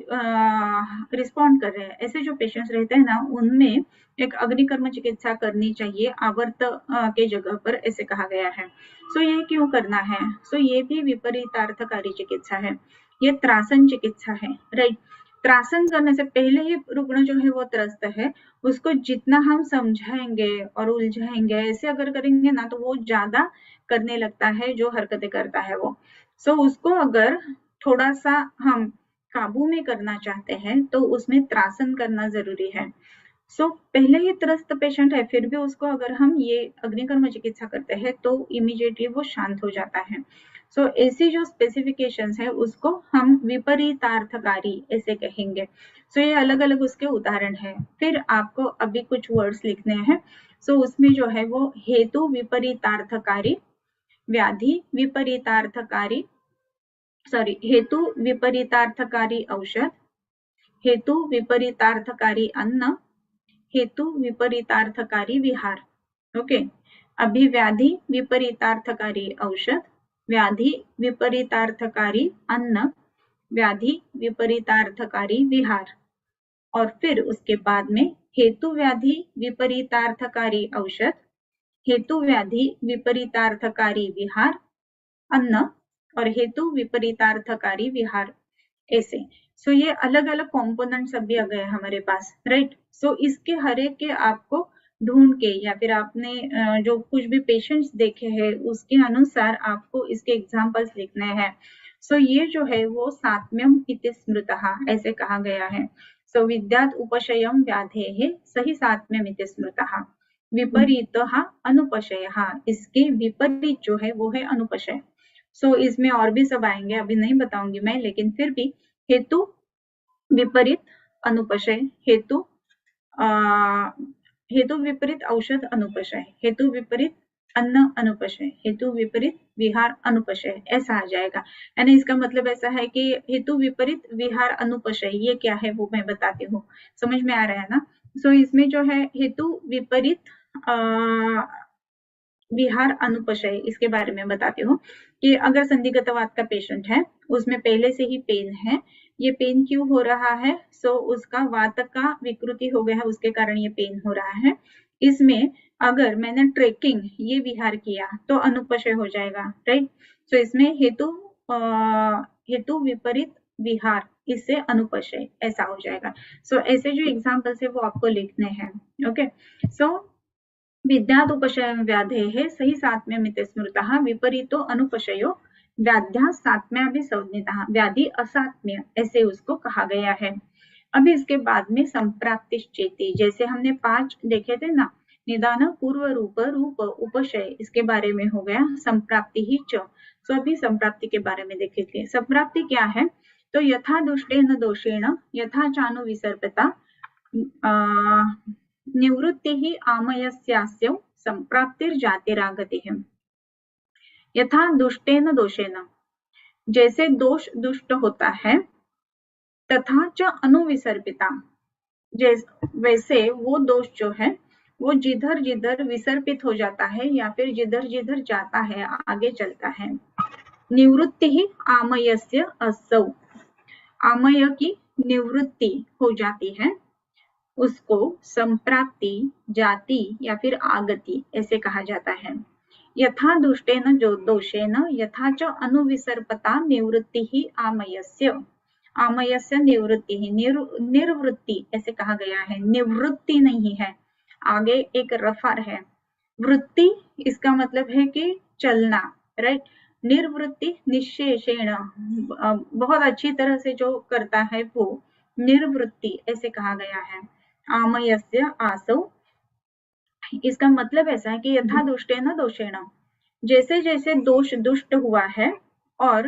रिस्पॉन्ड कर रहे हैं, ऐसे जो पेशेंट्स रहते हैं ना, उनमें एक अग्निकर्म चिकित्सा करनी चाहिए आवर्त के जगह पर, ऐसे कहा गया है। सो ये क्यों करना है? सो ये भी विपरीतार्थकारी चिकित्सा है, ये त्रासन चिकित्सा है, राइट। त्रासन करने से पहले ही रुग्ण जो है वो त्रस्त है, उसको जितना हम समझाएंगे और उलझाएंगे ऐसे अगर करेंगे ना तो वो ज्यादा करने लगता है जो हरकतें करता है वो। सो उसको अगर थोड़ा सा हम काबू में करना चाहते हैं तो उसमें त्रासन करना जरूरी है। सो पहले ही त्रस्त पेशेंट है, फिर भी उसको अगर हम ये अग्निकर्म चिकित्सा करते हैं तो इमीडिएटली वो शांत हो जाता है। सो ऐसी जो स्पेसिफिकेशंस है उसको हम विपरीतार्थकारी ऐसे कहेंगे। सो ये अलग अलग उसके उदाहरण है। फिर आपको अभी कुछ वर्ड्स लिखने हैं। सो उसमें जो है वो हेतु विपरीतार्थकारी, व्याधि विपरीतार्थकारी, हेतु विपरीतार्थकारी औषध, हेतु विपरीतार्थकारी अन्न, हेतु विपरीतार्थकारी विहार। ओके, अभी व्याधि विपरीतार्थकारी औषध, व्याधि विपरीतार्थकारी अन्न, व्याधि विपरीतार्थकारी विहार। और फिर उसके बाद में हेतु व्याधि विपरीतार्थकारी औषध, हेतु व्याधि विपरीतार्थकारी विहार अन्न, और हेतु विपरीतार्थकारी विहार ऐसे। सो ये अलग अलग कॉम्पोनेंट्स अभी आ गए हमारे पास, राइट। सो इसके हर एक के आपको ढूंढ के या फिर आपने जो कुछ भी पेशेंट्स देखे हैं उसके अनुसार आपको इसके एग्जाम्पल्स लिखने हैं। सो ये जो है वो सात्म्यम इति स्मृतः ऐसे कहा गया है। सो विद्यात् उपशयम व्याधेः सही सात्म्यम इति स्मृतः। विपरीतः अनुपशयः, इसके विपरीत जो है वो है अनुपशय। सो इसमें और भी सब आएंगे, अभी नहीं बताऊंगी मैं, लेकिन फिर भी हेतु विपरीत अनुपशय, हेतु विपरीत औषध अनुपशय, हेतु विपरीत अन्न अनुपशय, हेतु विपरीत विहार अनुपशय, ऐसा आ जाएगा। यानी इसका मतलब ऐसा है कि हेतु विपरीत विहार अनुपशय ये क्या है वो मैं बताती हूँ, समझ में आ रहा है ना। सो इसमें जो है हेतु विपरीत विहार अनुपशय, इसके बारे में बताती हूँ कि अगर संदिग्धवात का पेशेंट है, उसमें पहले से ही पेन है, ये पेन क्यों हो रहा है? सो उसका वात का विकृति हो गया है, उसके कारण ये पेन हो रहा है। इसमें अगर मैंने ट्रेकिंग ये विहार किया तो अनुपशय हो जाएगा, राइट। सो इसमें हेतु विपरीत विहार, इससे अनुपशय ऐसा हो जाएगा। सो ऐसे जो एग्जाम्पल्स है वो आपको लिखने हैं। ओके, सो विद्यात् उपशयं व्याधेः सही सात्म्यमिति स्मृतः विपरीतो अनुपशयो व्याध्या सात्म्याभि संज्ञितः, व्याधि असात्म्य ऐसे उसको कहा गया है। अभी इसके बाद में संप्राप्तिश्चेति, जैसे हमने 5 देखे थे ना, निदान, पूर्व रूप, रूप, उपशय, इसके बारे में हो गया। संप्राप्ति ही च, तो अभी संप्राप्ति के बारे में देखेंगे। संप्राप्ति क्या है? तो यथा दुष्टेन दोषेण यथा चानु विसर्पता निवृत्तिः आमयस्यास्यौ संप्राप्तिर्जातिरागतिः। यथा दुष्टेन दोषेण, जैसे दोष दुष्ट होता है, तथा च अनुविसर्पिता, वैसे वो दोष जो है वो जिधर जिधर विसर्पित हो जाता है या फिर जिधर जिधर जाता है, आगे चलता है। निवृत्ति ही आमयस्य असौ, आमय की निवृत्ति हो जाती है, उसको संप्राप्ति, जाति या फिर आगति ऐसे कहा जाता है। यथा दुष्टेन जो दोषेन यथा च अनुविसर्पता निवृत्ति ही आमयस्य, आमयस्य निवृत्ति ही, निर्वृत्ति ऐसे कहा गया है, निवृत्ति नहीं है, आगे एक रफार है। वृत्ति इसका मतलब है कि चलना, राइट। निर्वृत्ति निशेषेण, बहुत अच्छी तरह से जो करता है वो निर्वृत्ति ऐसे कहा गया है। आमयस्य आसौ, इसका मतलब ऐसा है कि यथा दुष्टेन दोषेण, जैसे जैसे दोष दुष्ट हुआ है, और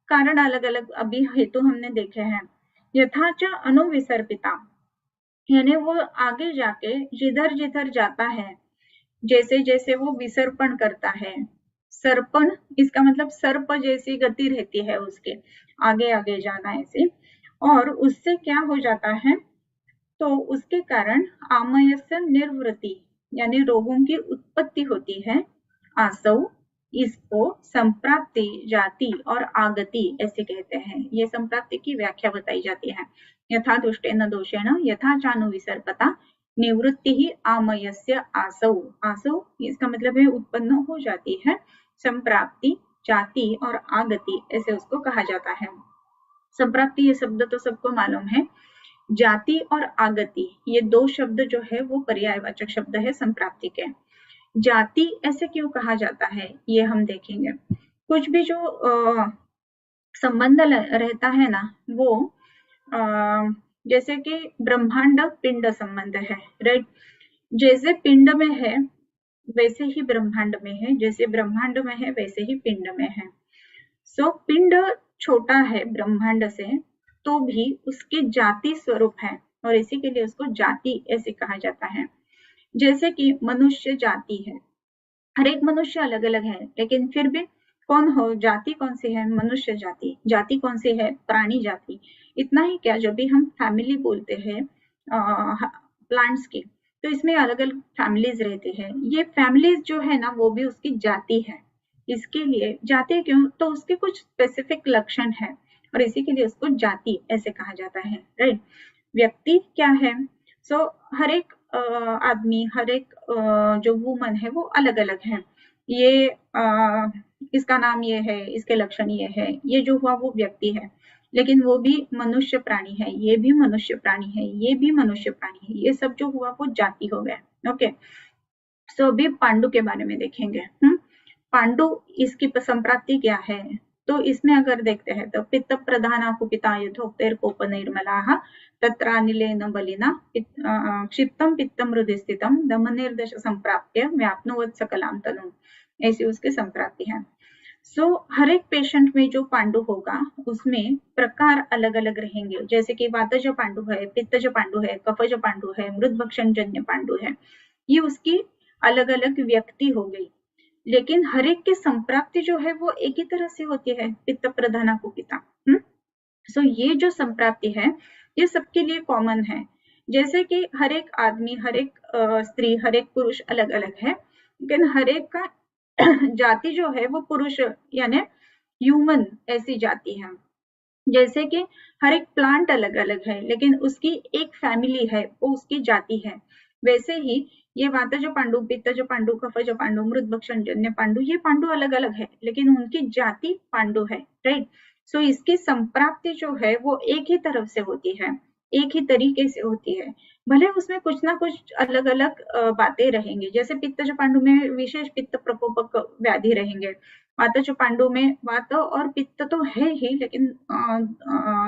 कारण अलग अलग अभी हेतु हमने देखे हैं। यथा च अनुविसर्पिता, यानी वो आगे जाके जिधर जिधर जाता है, जैसे जैसे वो विसर्पण करता है। सर्पण इसका मतलब सर्प जैसी गति रहती है उसके, आगे आगे जाना ऐसे, और उससे क्या हो जाता है, तो उसके कारण आमयस्य निर्वृत्ति यानी रोगों की उत्पत्ति होती है। आसौ, इसको संप्राप्ति, जाति और आगति ऐसे कहते हैं। ये संप्राप्ति की व्याख्या बताई जाती है। यथा दुष्टेन दोषेण यथा चानु विसर्पता निवृत्ति ही आमयस्य आसौ, आसौ इसका मतलब है उत्पन्न हो जाती है। संप्राप्ति, जाति और आगति ऐसे उसको कहा जाता है। संप्राप्ति ये शब्द तो सबको मालूम है। जाति और आगति ये दो शब्द जो है वो पर्यायवाचक शब्द है संप्राप्ति के। जाति ऐसे क्यों कहा जाता है ये हम देखेंगे। कुछ भी जो संबंध रहता है ना, वो जैसे कि ब्रह्मांड पिंड संबंध है, राइट। जैसे पिंड में है वैसे ही ब्रह्मांड में है, जैसे ब्रह्मांड में है वैसे ही पिंड में है। सो पिंड छोटा है ब्रह्मांड से, तो भी उसके जाति स्वरूप है, और इसी के लिए उसको जाति ऐसे कहा जाता है। जैसे कि मनुष्य जाति है, हर एक मनुष्य अलग अलग है, लेकिन फिर भी कौन हो, जाति कौन सी है, मनुष्य जाति। जाति कौन सी है, प्राणी जाति। इतना ही क्या, जब भी हम फैमिली बोलते हैं प्लांट्स की, तो इसमें अलग अलग फैमिलीज रहते हैं। ये फैमिलीज जो है ना वो भी उसकी जाति है। इसके लिए जाति क्यों, तो उसके कुछ स्पेसिफिक लक्षण है, और इसी के लिए उसको जाति ऐसे कहा जाता है, राइट। व्यक्ति क्या है, सो हर एक आदमी, हर एक जो वुमन है वो अलग अलग है। ये इसका नाम ये है, इसके लक्षण ये है, ये जो हुआ वो व्यक्ति है, लेकिन वो भी मनुष्य प्राणी है, ये भी मनुष्य प्राणी है, ये भी मनुष्य प्राणी है। ये सब जो हुआ वो जाति हो गया। ओके, सो अभी पांडु के बारे में देखेंगे। पांडु इसकी संप्राप्ति क्या है, तो इसमें अगर देखते हैं तो पित्त प्रधाना कुपिता यथोक्तैर्कोप निर्मलाः तत्रानिलेन बलिना क्षिप्तम पित्तम हृदि स्थितम दमनिर्दश संप्राप्य व्याप्नुवत् सकलां तनुम्, ऐसी उसकी संप्राप्ति है। सो हर एक पेशेंट में जो पांडु होगा उसमें प्रकार अलग अलग रहेंगे। जैसे कि वातज पांडु है, पित्तज पांडु है, कफज पांडु है, मृद भक्षण जन्य पांडु है। ये उसकी अलग अलग व्यक्ति हो गई, लेकिन हर एक की संप्राप्ति जो है वो एक ही तरह से होती है, पित्त प्रधाना कुपिता। सो ये जो संप्राप्ति है ये सबके लिए कॉमन है। जैसे कि हर एक आदमी, हर एक स्त्री, हर एक पुरुष अलग अलग है, लेकिन हर एक का जाति जो है वो पुरुष यानी ह्यूमन ऐसी जाति है। जैसे कि हर एक प्लांट अलग अलग है, लेकिन उसकी एक फैमिली है, वो उसकी जाति है। वैसे ही ये वातज पांडु, पित्तज पांडु, कफज पांडु, मृद भक्षण जन्य पांडु, ये पांडु अलग अलग है, लेकिन उनकी जाति पांडु है, राइट। सो इसकी संप्राप्ति जो है वो एक ही तरफ से होती है, एक ही तरीके से होती है, भले उसमें कुछ ना कुछ अलग अलग बातें रहेंगी। जैसे पित्तज पांडु में विशेष पित्त प्रकोपक व्याधि रहेंगे, वातज पांडु में वात और पित्त तो है ही, लेकिन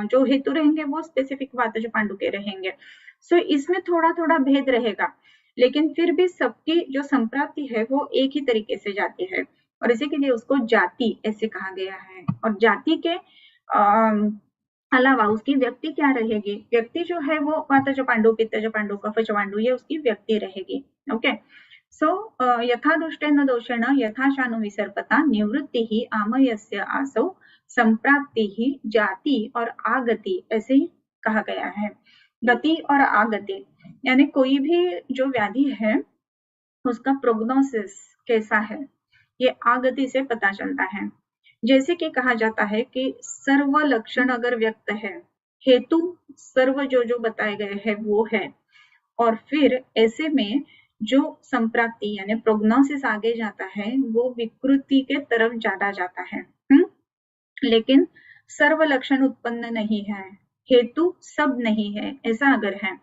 जो हेतु रहेंगे वो स्पेसिफिक वातज पांडु के रहेंगे। सो इसमें थोड़ा थोड़ा भेद रहेगा, लेकिन फिर भी सबकी जो संप्राप्ति है वो एक ही तरीके से जाती है, और इसी के लिए उसको जाति ऐसे कहा गया है। और जाति के अलावा उसकी व्यक्ति क्या रहेगी, व्यक्ति जो है वो वातज पांडु, पित्तज पांडु, कफज पांडु, ये उसकी व्यक्ति रहेगी। ओके, सो यथा दुष्टेन दोषेण यथा शानु विसर्पता निवृत्ति ही आमयस्य आसौ संप्राप्ति ही जाति और आगति ऐसे ही कहा गया है। गति और आगति यानी कोई भी जो व्याधि है उसका प्रोग्नोसिस कैसा है, ये आगति से पता चलता है। जैसे कि कहा जाता है कि सर्व लक्षण अगर व्यक्त है, हेतु सर्व जो जो बताए गए हैं वो है, और फिर ऐसे में जो संप्राप्ति यानी प्रोग्नोसिस आगे जाता है वो विकृति के तरफ ज्यादा जाता है। लेकिन सर्व लक्षण उत्पन्न नहीं है, हेतु सब नहीं है, ऐसा अगर है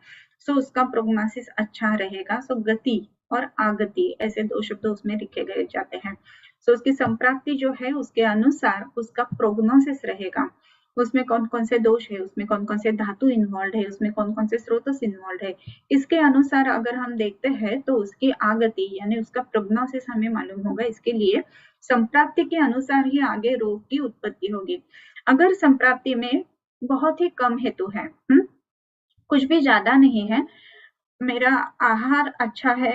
सो उसका प्रोग्नोसिस अच्छा रहेगा। सो गति और आगति ऐसे दो शब्द उसमें लिखे गए जाते हैं। सो उसकी संप्राप्ति जो है उसके अनुसार उसका प्रोग्नोसिस रहेगा, उसमें कौन कौन से दोष है, उसमें कौन कौन से धातु इन्वॉल्व है, उसमें कौन कौन से स्रोत इन्वॉल्व है, इसके अनुसार अगर हम देखते हैं तो उसकी आगति यानी उसका प्रोग्नोसिस हमें मालूम होगा। इसके लिए संप्राप्ति के अनुसार ही आगे रोग की उत्पत्ति होगी। अगर संप्राप्ति में बहुत ही कम हेतु है, कुछ भी ज्यादा नहीं है, मेरा आहार अच्छा है,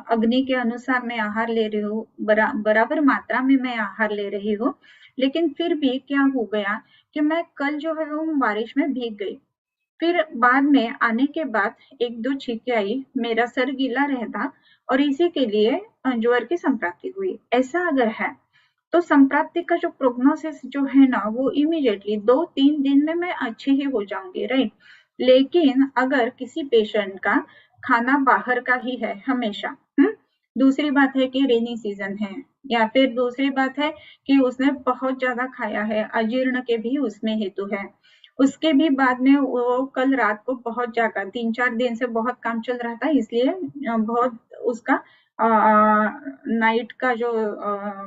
अग्नि के अनुसार मैं आहार ले रही हूँ, बराबर मात्रा में मैं आहार ले रही हूँ, लेकिन फिर भी क्या हो गया कि मैं कल जो है वो बारिश में भीग गई, फिर बाद में आने के बाद एक दो छींकें आई, मेरा सर गीला रहता और इसी के लिए ज्वर की संप्राप्ति हुई, ऐसा अगर है तो संप्राप्ति का जो प्रोग्नोसिस जो है ना वो इमीडिएटली 2-3 दिन में मैं अच्छी ही हो जाऊंगी, राइट। लेकिन अगर किसी पेशेंट का खाना बाहर का ही है हमेशा, दूसरी बात है कि रेनी सीजन है, या फिर दूसरी बात है कि उसने बहुत ज्यादा खाया है, अजीर्ण के भी उसमें हेतु है, उसके भी बाद में वो कल रात को बहुत जागा, 3-4 दिन से बहुत काम चल रहा था, इसलिए बहुत उसका नाइट का जो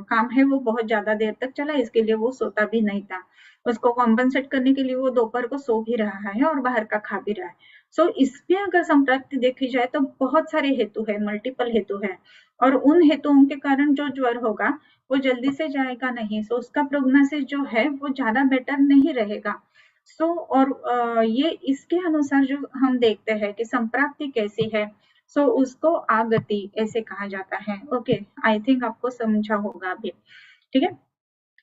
काम है वो बहुत ज्यादा देर तक चला, इसके लिए वो सोता भी नहीं था। उसको कॉम्पनसेट करने के लिए वो दोपहर को सो भी रहा है और बाहर का खा भी रहा है। सो इसमें अगर संप्राप्ति देखी जाए तो बहुत सारे हेतु है, मल्टीपल हेतु है, और उन हेतुओं के कारण जो ज्वर होगा वो जल्दी से जाएगा नहीं, सो उसका प्रोग्नोसिस जो है वो ज्यादा बेटर नहीं रहेगा। सो और ये इसके अनुसार जो हम देखते हैं कि संप्राप्ति कैसी है, सो उसको आगति ऐसे कहा जाता है। ओके, आई थिंक आपको समझा होगा अभी, ठीक है।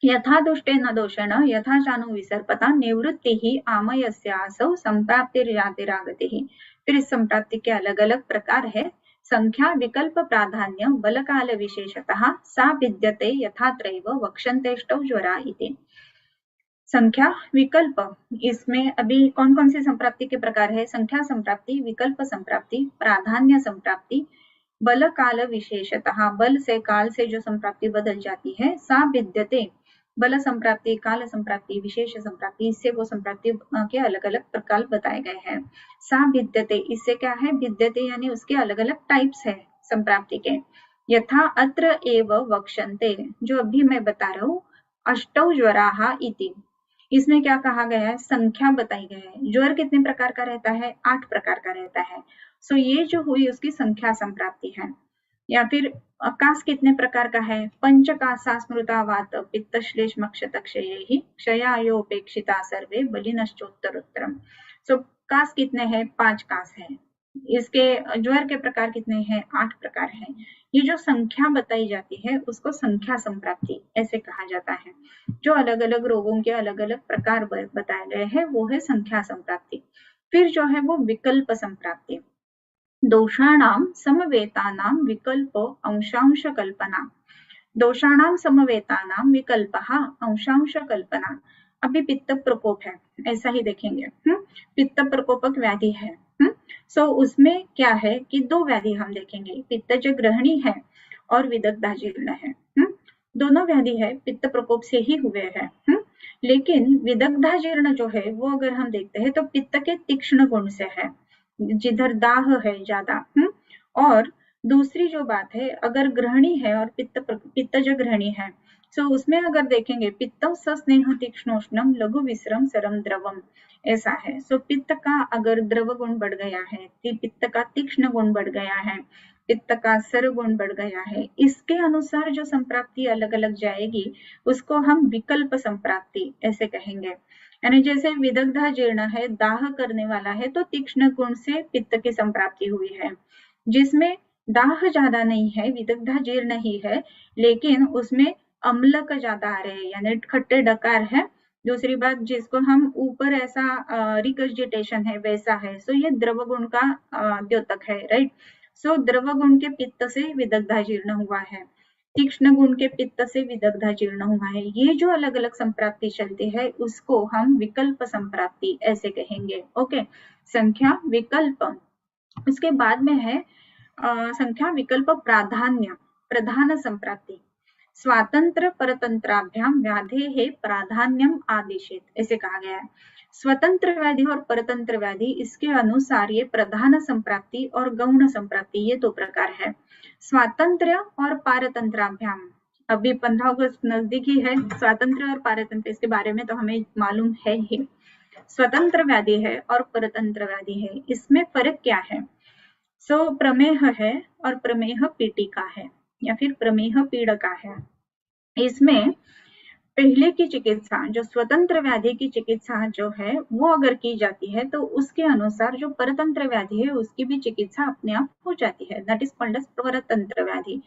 यथा दुष्टेन दोषेण यथा शानु विसर्पता निवृत्ति ही आमयस्य आसौ संप्राप्तिर्जातिरागतिः। फिर इस संप्राप्ति के अलग अलग प्रकार है, संख्या विकल्प प्राधान्य बलकाल विशेषतः सा विद्यते यथात्रैव वक्षन्तेष्टौ ज्वरा इति। संख्या विकल्प, इसमें अभी कौन कौन सी संप्राप्ति के प्रकार है, संख्या संप्राप्ति, विकल्प संप्राप्ति, प्राधान्य संप्राप्ति, बल काल विशेषतः, बल से काल से जो संप्राप्ति बदल जाती है, सा विद्यते, बल संप्राप्ति, काल संप्राप्ति, विशेष संप्राप्ति, इससे वो संप्राप्ति के अलग अलग प्रकार बताए गए हैं। सा विद्यते, इससे क्या है, विद्यते यानी उसके अलग अलग टाइप्स है संप्राप्ति के। यथा अत्र एव वक्षन्ते, जो अभी मैं बता रहा हूँ, अष्टौ ज्वराः इति, इसमें क्या कहा गया है, संख्या बताई गई है। ज्वर कितने प्रकार का रहता है, 8 प्रकार का रहता है। सो ये जो हुई उसकी संख्या संप्राप्ति है। या फिर कास कितने प्रकार का है, पंचकासा स्मृता वात पित्त श्लेष मक्षत क्षयैः क्षयायोपेक्षिता सर्वे बलिनश्चोत्तरोत्तरम। सो कास कितने हैं, 5 कास है। इसके ज्वर के प्रकार कितने हैं, 8 प्रकार है। ये जो संख्या बताई जाती है उसको संख्या संप्राप्ति ऐसे कहा जाता है। जो अलग अलग रोगों के अलग अलग प्रकार बताए गए हैं वो है संख्या संप्राप्ति। फिर जो है वो विकल्प संप्राप्ति, दोषाणां समवेतानां विकल्प अंशांश कल्पना, दोषाणां समवेतानां विकल्पः अंशांश कल्पना। अभी पित्त प्रकोप है, ऐसा ही देखेंगे, पित्त प्रकोपक व्याधि है। सो उसमें क्या है कि 2 व्याधि हम देखेंगे, पित्तज ग्रहणी है और विदग्धाजीर्ण है। दोनों व्याधि है पित्त प्रकोप से ही हुए हैं। लेकिन विदग्धाजीर्ण जो है वो अगर हम देखते हैं तो पित्त के तीक्ष्ण गुण से है, जिधर दाह है ज्यादा। और दूसरी जो बात है, अगर ग्रहणी है और पित्त जो ग्रहणी है, सो उसमें अगर देखेंगे पित्तम स्नेह तीक्ष्णोष्णम लघु विश्रम सरम द्रवम, ऐसा है। सो पित्त का अगर द्रव गुण बढ़ गया है, पित्त का तीक्ष्ण गुण बढ़ गया है, पित्त का सर गुण बढ़ गया है, इसके अनुसार जो संप्राप्ति अलग अलग जाएगी उसको हम विकल्प संप्राप्ति ऐसे कहेंगे। यानी जैसे विदग्धा जीर्ण है, दाह करने वाला है, तो तीक्ष्ण गुण से पित्त की संप्राप्ति हुई है। जिसमें दाह ज्यादा नहीं है, विदग्धा जीर्ण ही है, लेकिन उसमें अम्लक ज्यादा आ रहे हैं, यानी खट्टे डकार है। दूसरी बात, जिसको हम ऊपर ऐसा रिकर्जिटेशन है वैसा है, सो ये द्रव गुण का द्योतक है, राइट। सो द्रव गुण के पित्त से विदग्धा जीर्ण हुआ है, तीक्ष्ण गुण के पित्त से विदग्धा जीर्ण हुआ है। ये जो अलग अलग संप्राप्ति चलती है उसको हम विकल्प संप्राप्ति ऐसे कहेंगे। ओके, संख्या विकल्प। उसके बाद में है संख्या विकल्प प्राधान्य, प्रधान संप्राप्ति। स्वातंत्र परतंत्राभ्याम व्याधे है प्राधान्यम आदिशेत, ऐसे कहा गया है। स्वतंत्र व्याधि और परतंत्र व्याधि, इसके अनुसार ये प्रधान संप्राप्ति और गौण संप्राप्ति, ये दो प्रकार है। स्वातंत्र और पारतंत्राभ्याम, अभी 15 अगस्त नजदीक ही है। स्वातंत्र और पारतंत्र, इसके बारे में तो हमें मालूम है ही। स्वतंत्र व्याधि है और परतंत्र व्याधि है, इसमें फर्क क्या है? सो प्रमेह है और प्रमेह पीटिका है, या फिर प्रमेह पीड़का है। इसमें पहले की चिकित्सा, जो स्वतंत्र व्याधि की चिकित्सा जो है वो अगर की जाती है तो उसके अनुसार जो परतंत्र व्याधि है उसकी भी चिकित्सा अपने आप हो जाती है, दैट इज कॉल्ड एज परतंत्र व्याधि।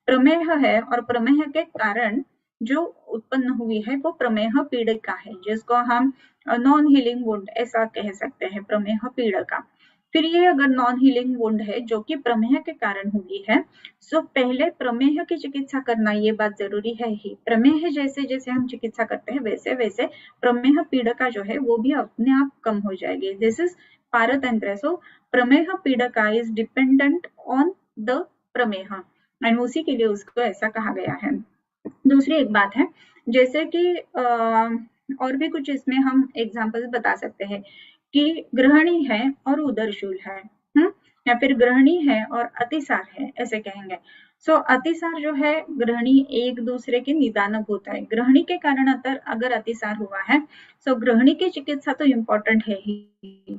प्रमेह है और प्रमेह के कारण जो उत्पन्न हुई है वो प्रमेह पीड़िका है, जिसको हम नॉन हीलिंग वुंड ऐसा कह सकते हैं, प्रमेह पीड़िका। फिर ये अगर नॉन हीलिंग वुंड है जो कि प्रमेह के कारण हुई है, सो पहले प्रमेह की चिकित्सा करना ये बात जरूरी है ही। प्रमेह जैसे जैसे हम चिकित्सा करते हैं वैसे वैसे प्रमेह पीड़िका जो है वो भी अपने आप कम हो जाएगी। This is paratantra. So prameha pidika is dependent on the prameha, and उसी के लिए उसको ऐसा कहा गया है। दूसरी एक बात है, जैसे कि और भी कुछ इसमें हम एग्जाम्पल बता सकते हैं कि ग्रहणी है और उदरशूल है, या फिर ग्रहणी है और अतिसार है, ऐसे कहेंगे। सो अतिसार जो है, ग्रहणी एक दूसरे के निदानक होता है। ग्रहणी के कारण अगर अतिसार हुआ है, सो ग्रहणी की चिकित्सा तो इम्पोर्टेंट है ही।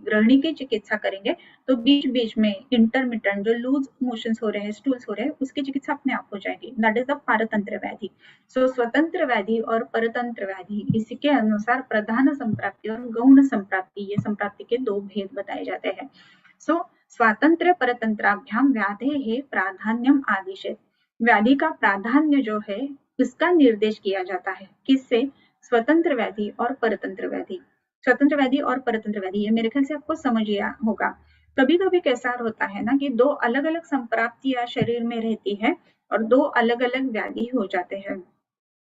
ग्रहणी की चिकित्सा करेंगे तो बीच बीच में इंटरमिटेंट जो लूज मोशंस हो रहे हैं, स्टूल्स हो रहे हैं, उसकी चिकित्सा अपने आप हो जाएगी, दैट इज द पारतंत्र व्याधि। सो स्वतंत्र व्याधि और परतंत्र व्याधि, इसके अनुसार प्रधान संप्राप्ति और गौण संप्राप्ति, ये संप्राप्ति के दो भेद बताए जाते हैं। सो स्वातंत्र परतंत्राभ्याम व्याधे है प्राधान्यम आदिशेत, व्याधि का प्राधान्य जो है इसका निर्देश किया जाता है, किससे? स्वतंत्र व्याधि और परतंत्र व्याधि। स्वतंत्र व्याधि और परतंत्र व्याधि, ये मेरे ख्याल से आपको समझ गया होगा। कभी कभी कैसा होता है ना कि दो अलग अलग संप्राप्तियां शरीर में रहती है और दो अलग अलग व्याधि हो जाते हैं,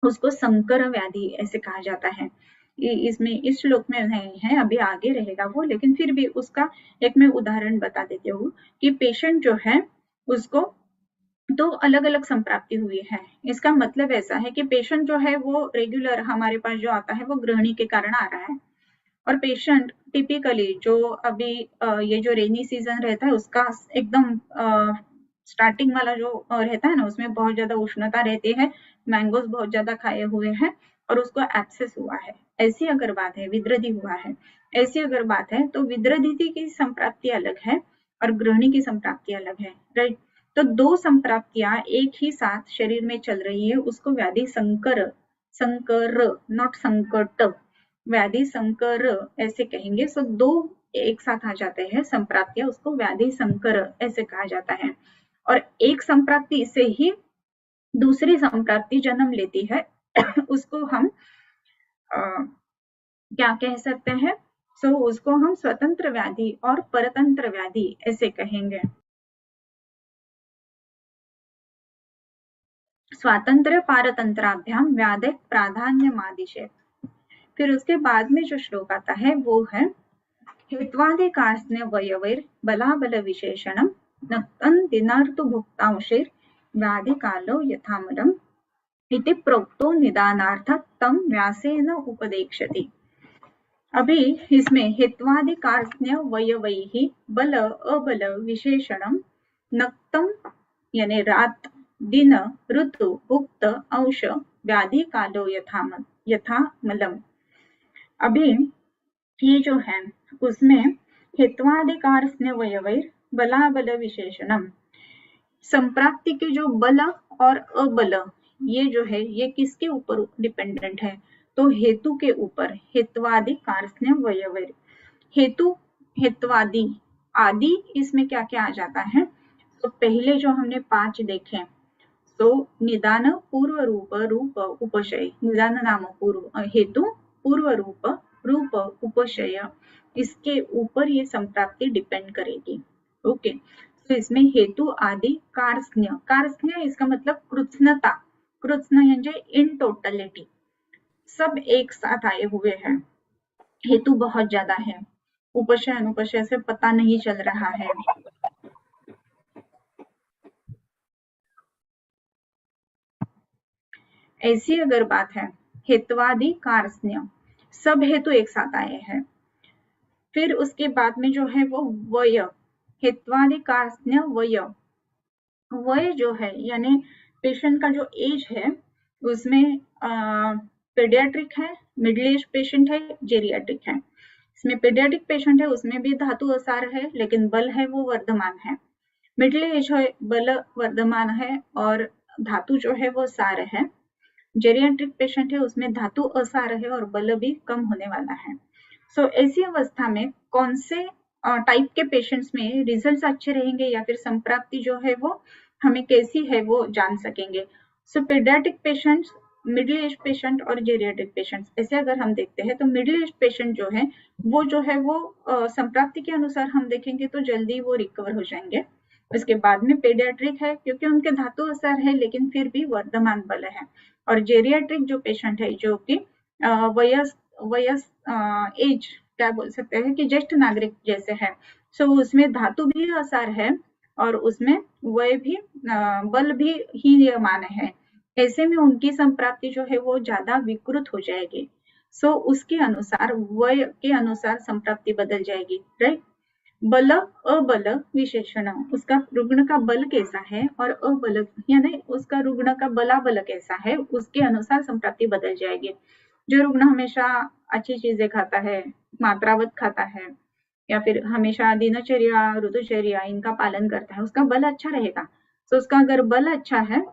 उसको संकर व्याधि ऐसे कहा जाता है। इसमें इस श्लोक में नहीं है, अभी आगे रहेगा वो, लेकिन फिर भी उसका एक मैं उदाहरण बता देती हूँ कि पेशेंट जो है उसको दो अलग अलग संप्राप्ति हुई है। इसका मतलब ऐसा है कि पेशेंट जो है वो रेगुलर हमारे पास जो आता है वो ग्रहणी के कारण आ रहा है, और पेशेंट टिपिकली जो अभी ये जो रेनी सीजन रहता है उसका एकदम स्टार्टिंग वाला जो रहता है ना, उसमें बहुत ज्यादा उष्णता रहती है, मैंगोज बहुत ज्यादा खाए हुए हैं और उसको एब्सेस हुआ है, ऐसी अगर बात है, विद्रधि हुआ है, ऐसी अगर बात है, तो विद्रधि की संप्राप्ति अलग है और ग्रहणी की संप्राप्ति अलग है, राइट। तो दो संप्राप्तियां एक ही साथ शरीर में चल रही है, उसको व्याधि संकर, संकर नॉट संकट, व्याधि संकर ऐसे कहेंगे। सो दो एक साथ आ जाते हैं संप्राप्तियां, उसको व्याधि संकर ऐसे कहा जाता है। और एक संप्राप्ति से ही दूसरी संप्राप्ति जन्म लेती है उसको हम क्या कह सकते हैं? सो उसको हम स्वतंत्र व्याधि और परतंत्र व्याधि ऐसे कहेंगे। स्वातंत्र पारतंत्राभ्याम व्याधि प्राधान्य मादिशे। फिर उसके बाद में जो श्लोक आता है वो है हेत्वादिकास्न्य वयवैर बलाबल विशेषणम नक्तन दिनार्तु भुक्तांशेर व्याधि कालो यथामलम इति प्रोक्तो निदानार्थ तम व्यासेन उपदेक्षति। अभी इसमें हेत्वादि कार्य वयवैः बल अबल विशेषणम नक्तम यानी रात दिन ऋतु उक्त अंश व्याधि कालो यथा मलम। अभी ये जो है उसमें हेत्वादि कार्य वयवैर बला बल विशेषणम, संप्राप्ति के जो बल और अबल ये जो है ये किसके ऊपर डिपेंडेंट है, तो हेतु के ऊपर। हेत्वादि कार्य वयवैर, हेतु हेत्वादि आदि इसमें क्या क्या आ जाता है, तो पहले जो हमने 5 देखे, तो निदान पूर्व रूप रूप उपशय, निदान नाम पूर्व हेतु पूर्व रूप रूप उपशय, इसके ऊपर ये संप्राप्ति डिपेंड करेगी। ओके, तो इसमें हेतु आदि कार्य, कार्य इसका मतलब कृत्स्नता, कृत्स्न म्हणजे इन टोटलिटी, सब एक साथ आए हुए हैं। हेतु बहुत ज्यादा है, उपशय अनुपशय से पता नहीं चल रहा है। ऐसी अगर बात है, हेत्वादि कार्य सब हेतु एक साथ आए हैं। फिर उसके बाद में जो है वो वय, हेत्वादि कार्य वय, वय जो है यानी पेशेंट का जो एज है उसमें पेडियाट्रिक है, मिडिल एज पेशेंट है, जेरियाट्रिक है। इसमें पेडियाट्रिक पेशेंट है उसमें भी धातु असार है लेकिन बल है वो वर्धमान है। मिडिल एज है बल वर्धमान है और धातु जो है वो सार है। जेरियाट्रिक पेशेंट है उसमें धातु असार है और बल भी कम होने वाला है। सो ऐसी अवस्था में कौन से टाइप के पेशेंट्स में रिजल्ट्स अच्छे रहेंगे या फिर संप्राप्ति जो है वो हमें कैसी है वो जान सकेंगे। So pediatric patients, middle age patient और जेरियाट्रिक पेशेंट्स, ऐसे अगर हम देखते हैं तो मिडिल एज पेशेंट जो है वो संप्राप्ति के अनुसार हम देखेंगे तो जल्दी वो रिकवर हो जाएंगे। उसके बाद में पेडियाट्रिक है क्योंकि उनके धातु असर है लेकिन फिर भी वर्धमान बल है। और जेरियाट्रिक जो पेशेंट है जो कि वयस एज क्या बोल सकते हैं कि ज्येष्ठ नागरिक जैसे है, सो उसमें धातु भी असार है और उसमें वय भी बल भी हीयमान है। ऐसे में उनकी संप्राप्ति जो है वो ज्यादा विकृत हो जाएगी। सो उसके अनुसार वय के अनुसार संप्राप्ति बदल जाएगी, राइट। बल अबल विशेषण, उसका रुग्ण का बल कैसा है और अबल यानी उसका रुग्ण का बलाबल कैसा है उसके अनुसार संप्राप्ति बदल जाएगी। जो रुग्ण हमेशा अच्छी चीजें खाता है, मात्रावत खाता है या फिर हमेशा दिनचर्या ऋतुचर्या इनका पालन करता है उसका बल अच्छा रहेगा। तो उसका अगर बल अच्छा है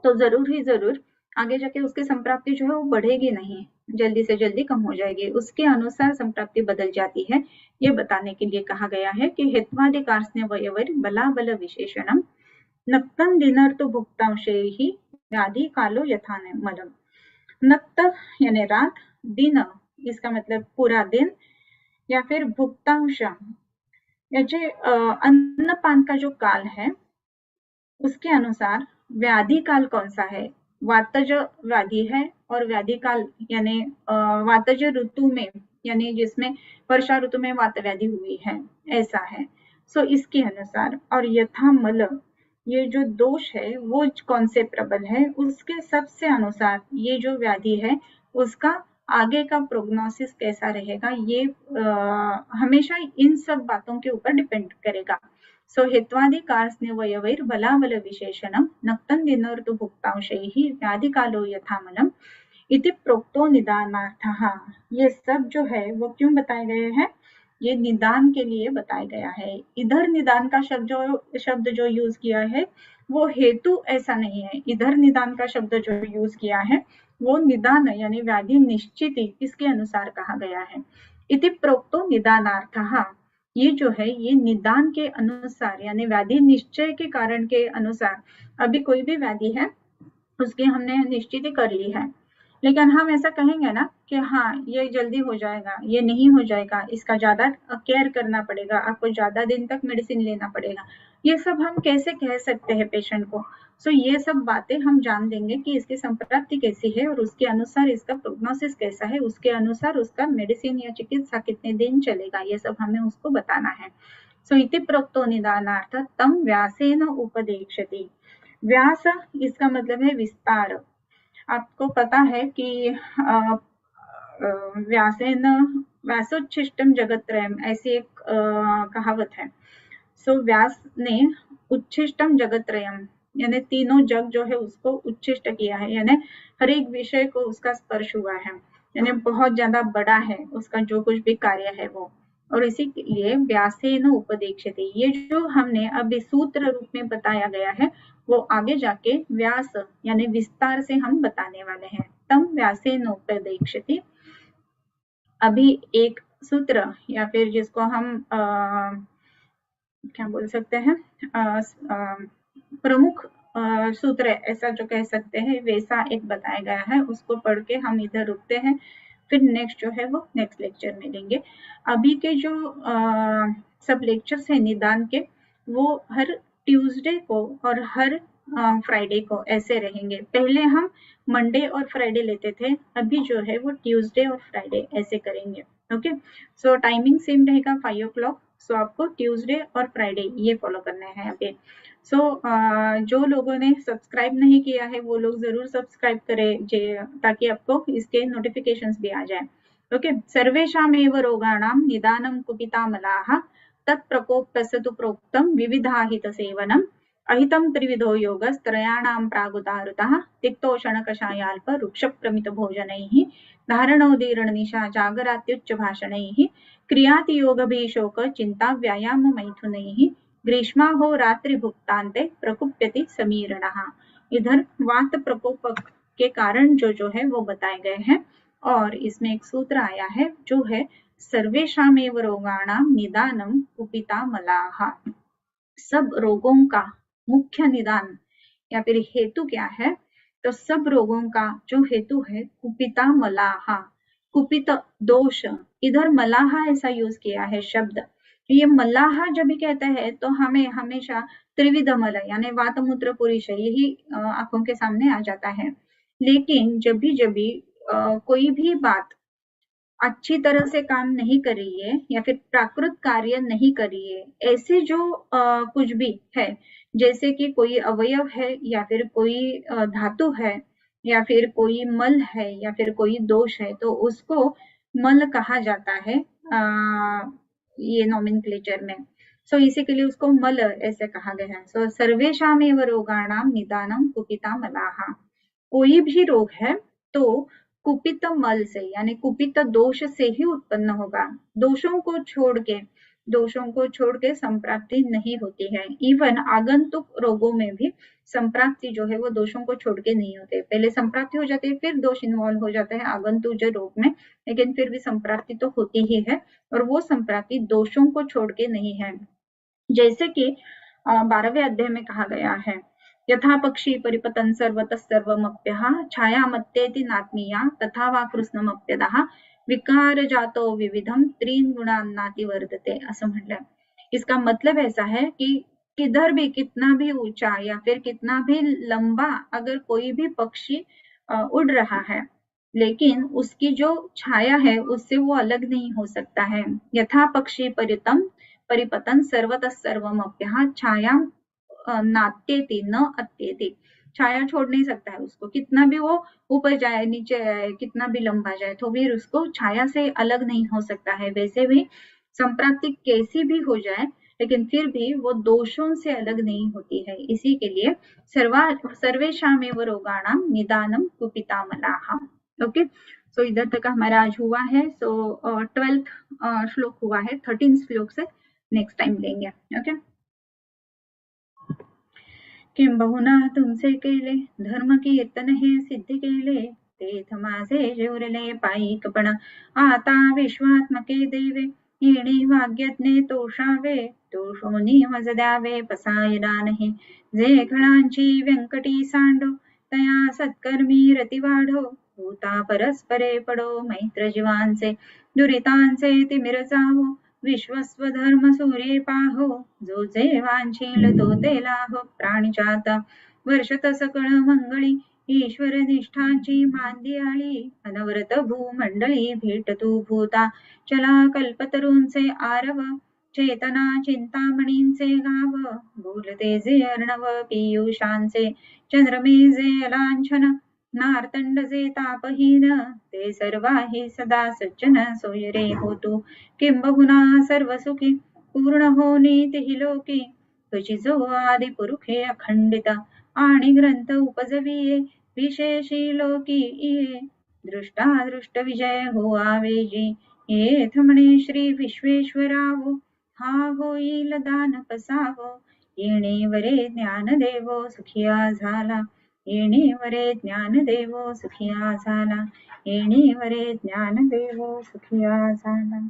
तो जरूर ही जरूर आगे जाके उसकी संप्राप्ति जो है वो बढ़ेगी नहीं, जल्दी से जल्दी कम हो जाएगी। उसके अनुसार संप्राप्ति बदल जाती है, ये बताने के लिए कहा गया है कि हेत्वादि कार्य वयवैर बलाबल विशेषणम नक्तं दिनर्तु भुक्तांशैहि व्याधि कालो यथा मलम। नक्त यानी रात, दिन इसका मतलब पूरा दिन, या फिर भुक्तांश याचे अन्नपान का जो काल है उसके अनुसार व्याधि काल कौन सा है। वातज व्याधि है और व्याधि काल यानी वातज ऋतु में यानी जिसमें वर्षा ऋतु में वात व्याधि हुई है ऐसा है। सो इसके अनुसार और यथा मल ये जो दोष है वो कौन से प्रबल है उसके सबसे अनुसार ये जो व्याधि है उसका आगे का प्रोग्नोसिस कैसा रहेगा ये हमेशा इन सब बातों के ऊपर डिपेंड करेगा। सो हेत्वादि कार्य वयवैर बलाबल विशेषणम नक्तं दिनर्तु भुक्तांशैहि व्याधि कालो यथामलम इति प्रोक्तो निदानार्थः। ये सब जो है वो क्यों बताए गए हैं, ये निदान के लिए बताया गया है। इधर निदान का शब्द जो यूज किया है वो हेतु ऐसा नहीं है, इधर निदान का शब्द जो यूज किया है वो निदान यानी व्याधि निश्चिति इसके अनुसार कहा गया है। इति प्रोक्तो निदानार्थः, ये जो है ये निदान के अनुसार यानी व्याधि निश्चय के कारण के अनुसार। अभी कोई भी व्याधि है उसकी हमने निश्चित कर ली है लेकिन हम ऐसा कहेंगे ना कि हाँ ये जल्दी हो जाएगा, ये नहीं हो जाएगा, इसका ज्यादा केयर करना पड़ेगा, आपको ज्यादा दिन तक मेडिसिन लेना पड़ेगा, ये सब हम कैसे कह सकते हैं पेशेंट को। सो ये सब बातें हम जान देंगे कि इसकी संप्राप्ति कैसी है और उसके अनुसार इसका प्रोग्नोसिस कैसा है, उसके अनुसार उसका मेडिसिन या चिकित्सा कितने दिन चलेगा, ये सब हमें उसको बताना है। सो इति प्रोक्तो निदानार्थ तम व्यासेन उपदेक्षति। व्यास इसका मतलब है विस्तार, आपको पता है कि व्यासेन व्यासोच्छिष्टम जगत्रयम ऐसी एक कहावत है। सो व्यास ने उच्छिष्टम जगत्रयम यानी तीनों जग जो है उसको उच्छिष्ट किया है, यानी हर एक विषय को उसका स्पर्श हुआ है, यानी बहुत ज्यादा बड़ा है उसका जो कुछ भी कार्य है वो। और इसीलिए व्यासेन उपदेक्षते, ये जो हमने अभी सूत्र रूप में बताया गया है वो आगे जाके व्यास यानी विस्तार से हम बताने वाले हैं। तम व्यासेन उपदेक्षते, अभी एक सूत्र या फिर जिसको हम क्या बोल सकते हैं प्रमुख सूत्र ऐसा जो कह सकते हैं वैसा एक बताया गया है, उसको पढ़ के हम इधर रुकते हैं, फिर नेक्स्ट जो है वो नेक्स्ट लेक्चर में लेंगे। अभी के जो सब लेक्चर्स है निदान के वो हर ट्यूसडे को और हर फ्राइडे को ऐसे रहेंगे। पहले हम मंडे और फ्राइडे लेते थे, अभी जो है वो ट्यूसडे और फ्राइडे ऐसे करेंगे। ओके, सो टाइमिंग सेम रहेगा 5 o'clock। सो आपको ट्यूसडे और फ्राइडे ये फॉलो करना है अभी। सो जो लोगों ने सब्सक्राइब नहीं किया है वो लोग जरूर सब्सक्राइब करें ताकि आपको इसके नोटिफिकेशंस भी आ जाए। ओके, सर्वेषामेव रोगाणां निदानं कुपितामलाः तत्प्रकोप्यस्य तु प्रोक्तं विविधाहित सेवनम् अहितं त्रिविधो योगस्त्रयाणां प्रागुदाहृतः तिक्तोषणकषायाल्प वृक्षप्रमितभोजनैः धारणोदीर्णनिशा जागरात्युच्च भाषणैः क्रियाति योगभीशोक चिंता व्यायाम मैथुनैः ग्रीष्माहो रात्रि भुक्तान्ते प्रकुप्यति समीरणः। इधर वात प्रकोप के कारण जो है वो बताए गए हैं, और इसमें एक सूत्र आया है जो है सर्वेषामेव रोगाणां निदानं कुपितामलाः। सब रोगों का मुख्य निदान या फिर हेतु क्या है, तो सब रोगों का जो हेतु है कुपिता मलाहा, कुपित दोष, इधर मलाहा ऐसा यूज किया है शब्द। ये मलाहा जब भी कहते हैं तो हमें हमेशा त्रिविध मल यानी वात मूत्र पुरुष यही आंखों के सामने आ जाता है। लेकिन जब भी कोई भी बात अच्छी तरह से काम नहीं कर रही है या फिर प्राकृत कार्य नहीं कर रही है, ऐसे जो कुछ भी है, जैसे कि कोई अवयव है या फिर कोई धातु है या फिर कोई मल है या फिर कोई दोष है, तो उसको मल कहा जाता है ये नॉमेनक्लेचर में। सो इसी के लिए उसको मल ऐसे कहा गया है। सो सर्वेषामेव रोगाणां निदानं कुपिता मलाः, कोई भी रोग है तो कुपित मल से यानी कुपित दोष से ही उत्पन्न होगा। दोषों को छोड़ के संप्राप्ति नहीं होती है। इवन आगंतुक रोगों में भी संप्राप्ति जो है वो दोषों को छोड़ के नहीं होते। पहले संप्राप्ति हो जाती है फिर दोष इन्वॉल्व हो जाता है आगंतुक रोग में, लेकिन फिर भी संप्राप्ति तो होती ही है, और वो संप्राप्ति दोषों को छोड़ के नहीं है। जैसे कि 12वें अध्याय में कहा गया है, यथा पक्षी परिपतन सर्वतः सर्वमप्यः छायामत्तेति नात्मीया तथा वा कृष्णमप्यदः विकार जातो विविधम त्रीन गुणान्नाति वर्धते, असं म्हटलंय। इसका मतलब ऐसा है कि किधर भी कितना भी ऊंचा या फिर कितना भी लंबा अगर कोई भी पक्षी उड़ रहा है, लेकिन उसकी जो छाया है उससे वो अलग नहीं हो सकता है। यथा पक्षी परिपतन सर्वतः सर्वमप्यः छाया नात्येति न अत्येति, छाया छोड़ नहीं सकता है उसको, कितना भी वो ऊपर जाए नीचे जाए कितना भी लंबा जाए तो भी उसको छाया से अलग नहीं हो सकता है। वैसे भी संप्राप्ति कैसी भी हो जाए लेकिन फिर भी वो दोषों से अलग नहीं होती है। इसी के लिए सर्वेषामेव रोगाणां निदानं कुपितामलाः। ओके, सो इधर तक हमारा आज हुआ है। सो 12th श्लोक हुआ है, 13th श्लोक से नेक्स्ट टाइम लेंगे। ओके, किं बहुना तुमचे केले धर्म कीर्तन हे सिद्ध केले, तेथ माझे जेवरले पायिकपण आता विश्वात्मके देवे, येणे वाग्यज्ञे तोषावे तोषोनी मज द्यावे पसायला नाही, जे खळांची व्यंकटी सांडो तया सत्कर्मी रती वाढो, भूता परस्परे पडो मैत्र जीवांचे दुरितांचे तिमिर जावो, विश्वस्वधर्म सूर्ये पाहो जो जे वांछील तो ते लाहो, प्राणीचाता वर्षत सकळ मंगळी ईश्वर निष्ठाची मांदियाळी, अनवरत भूमंडळी भेटतू भूता चला कल्पतरूंचे आरव, चेतना चिंतामणींचे गाव, बोलते जे अर्णव पियुषांचे चंद्रमे जे लांछन, नार्तंड जे तापहीन ते सर्वाही सदा सज्जन सोय रे होतो किंबहुना सर्व सुखी पूर्ण होनी तेही लोकी तुझी जो आदि पुरुषे अखंडित आणि ग्रंथ उपजविये विशेषी लोकी ये दृष्टादृष्ट विजय हो आवेजी येथ म्हणे श्री विश्वेश्वरावो हा होईल दान कसावो येणे वरे ज्ञान देवो सुखिया झाला येणे वरे ज्ञान देवो सुखिया झाला येणे वरे ज्ञान देवो सुखिया झाला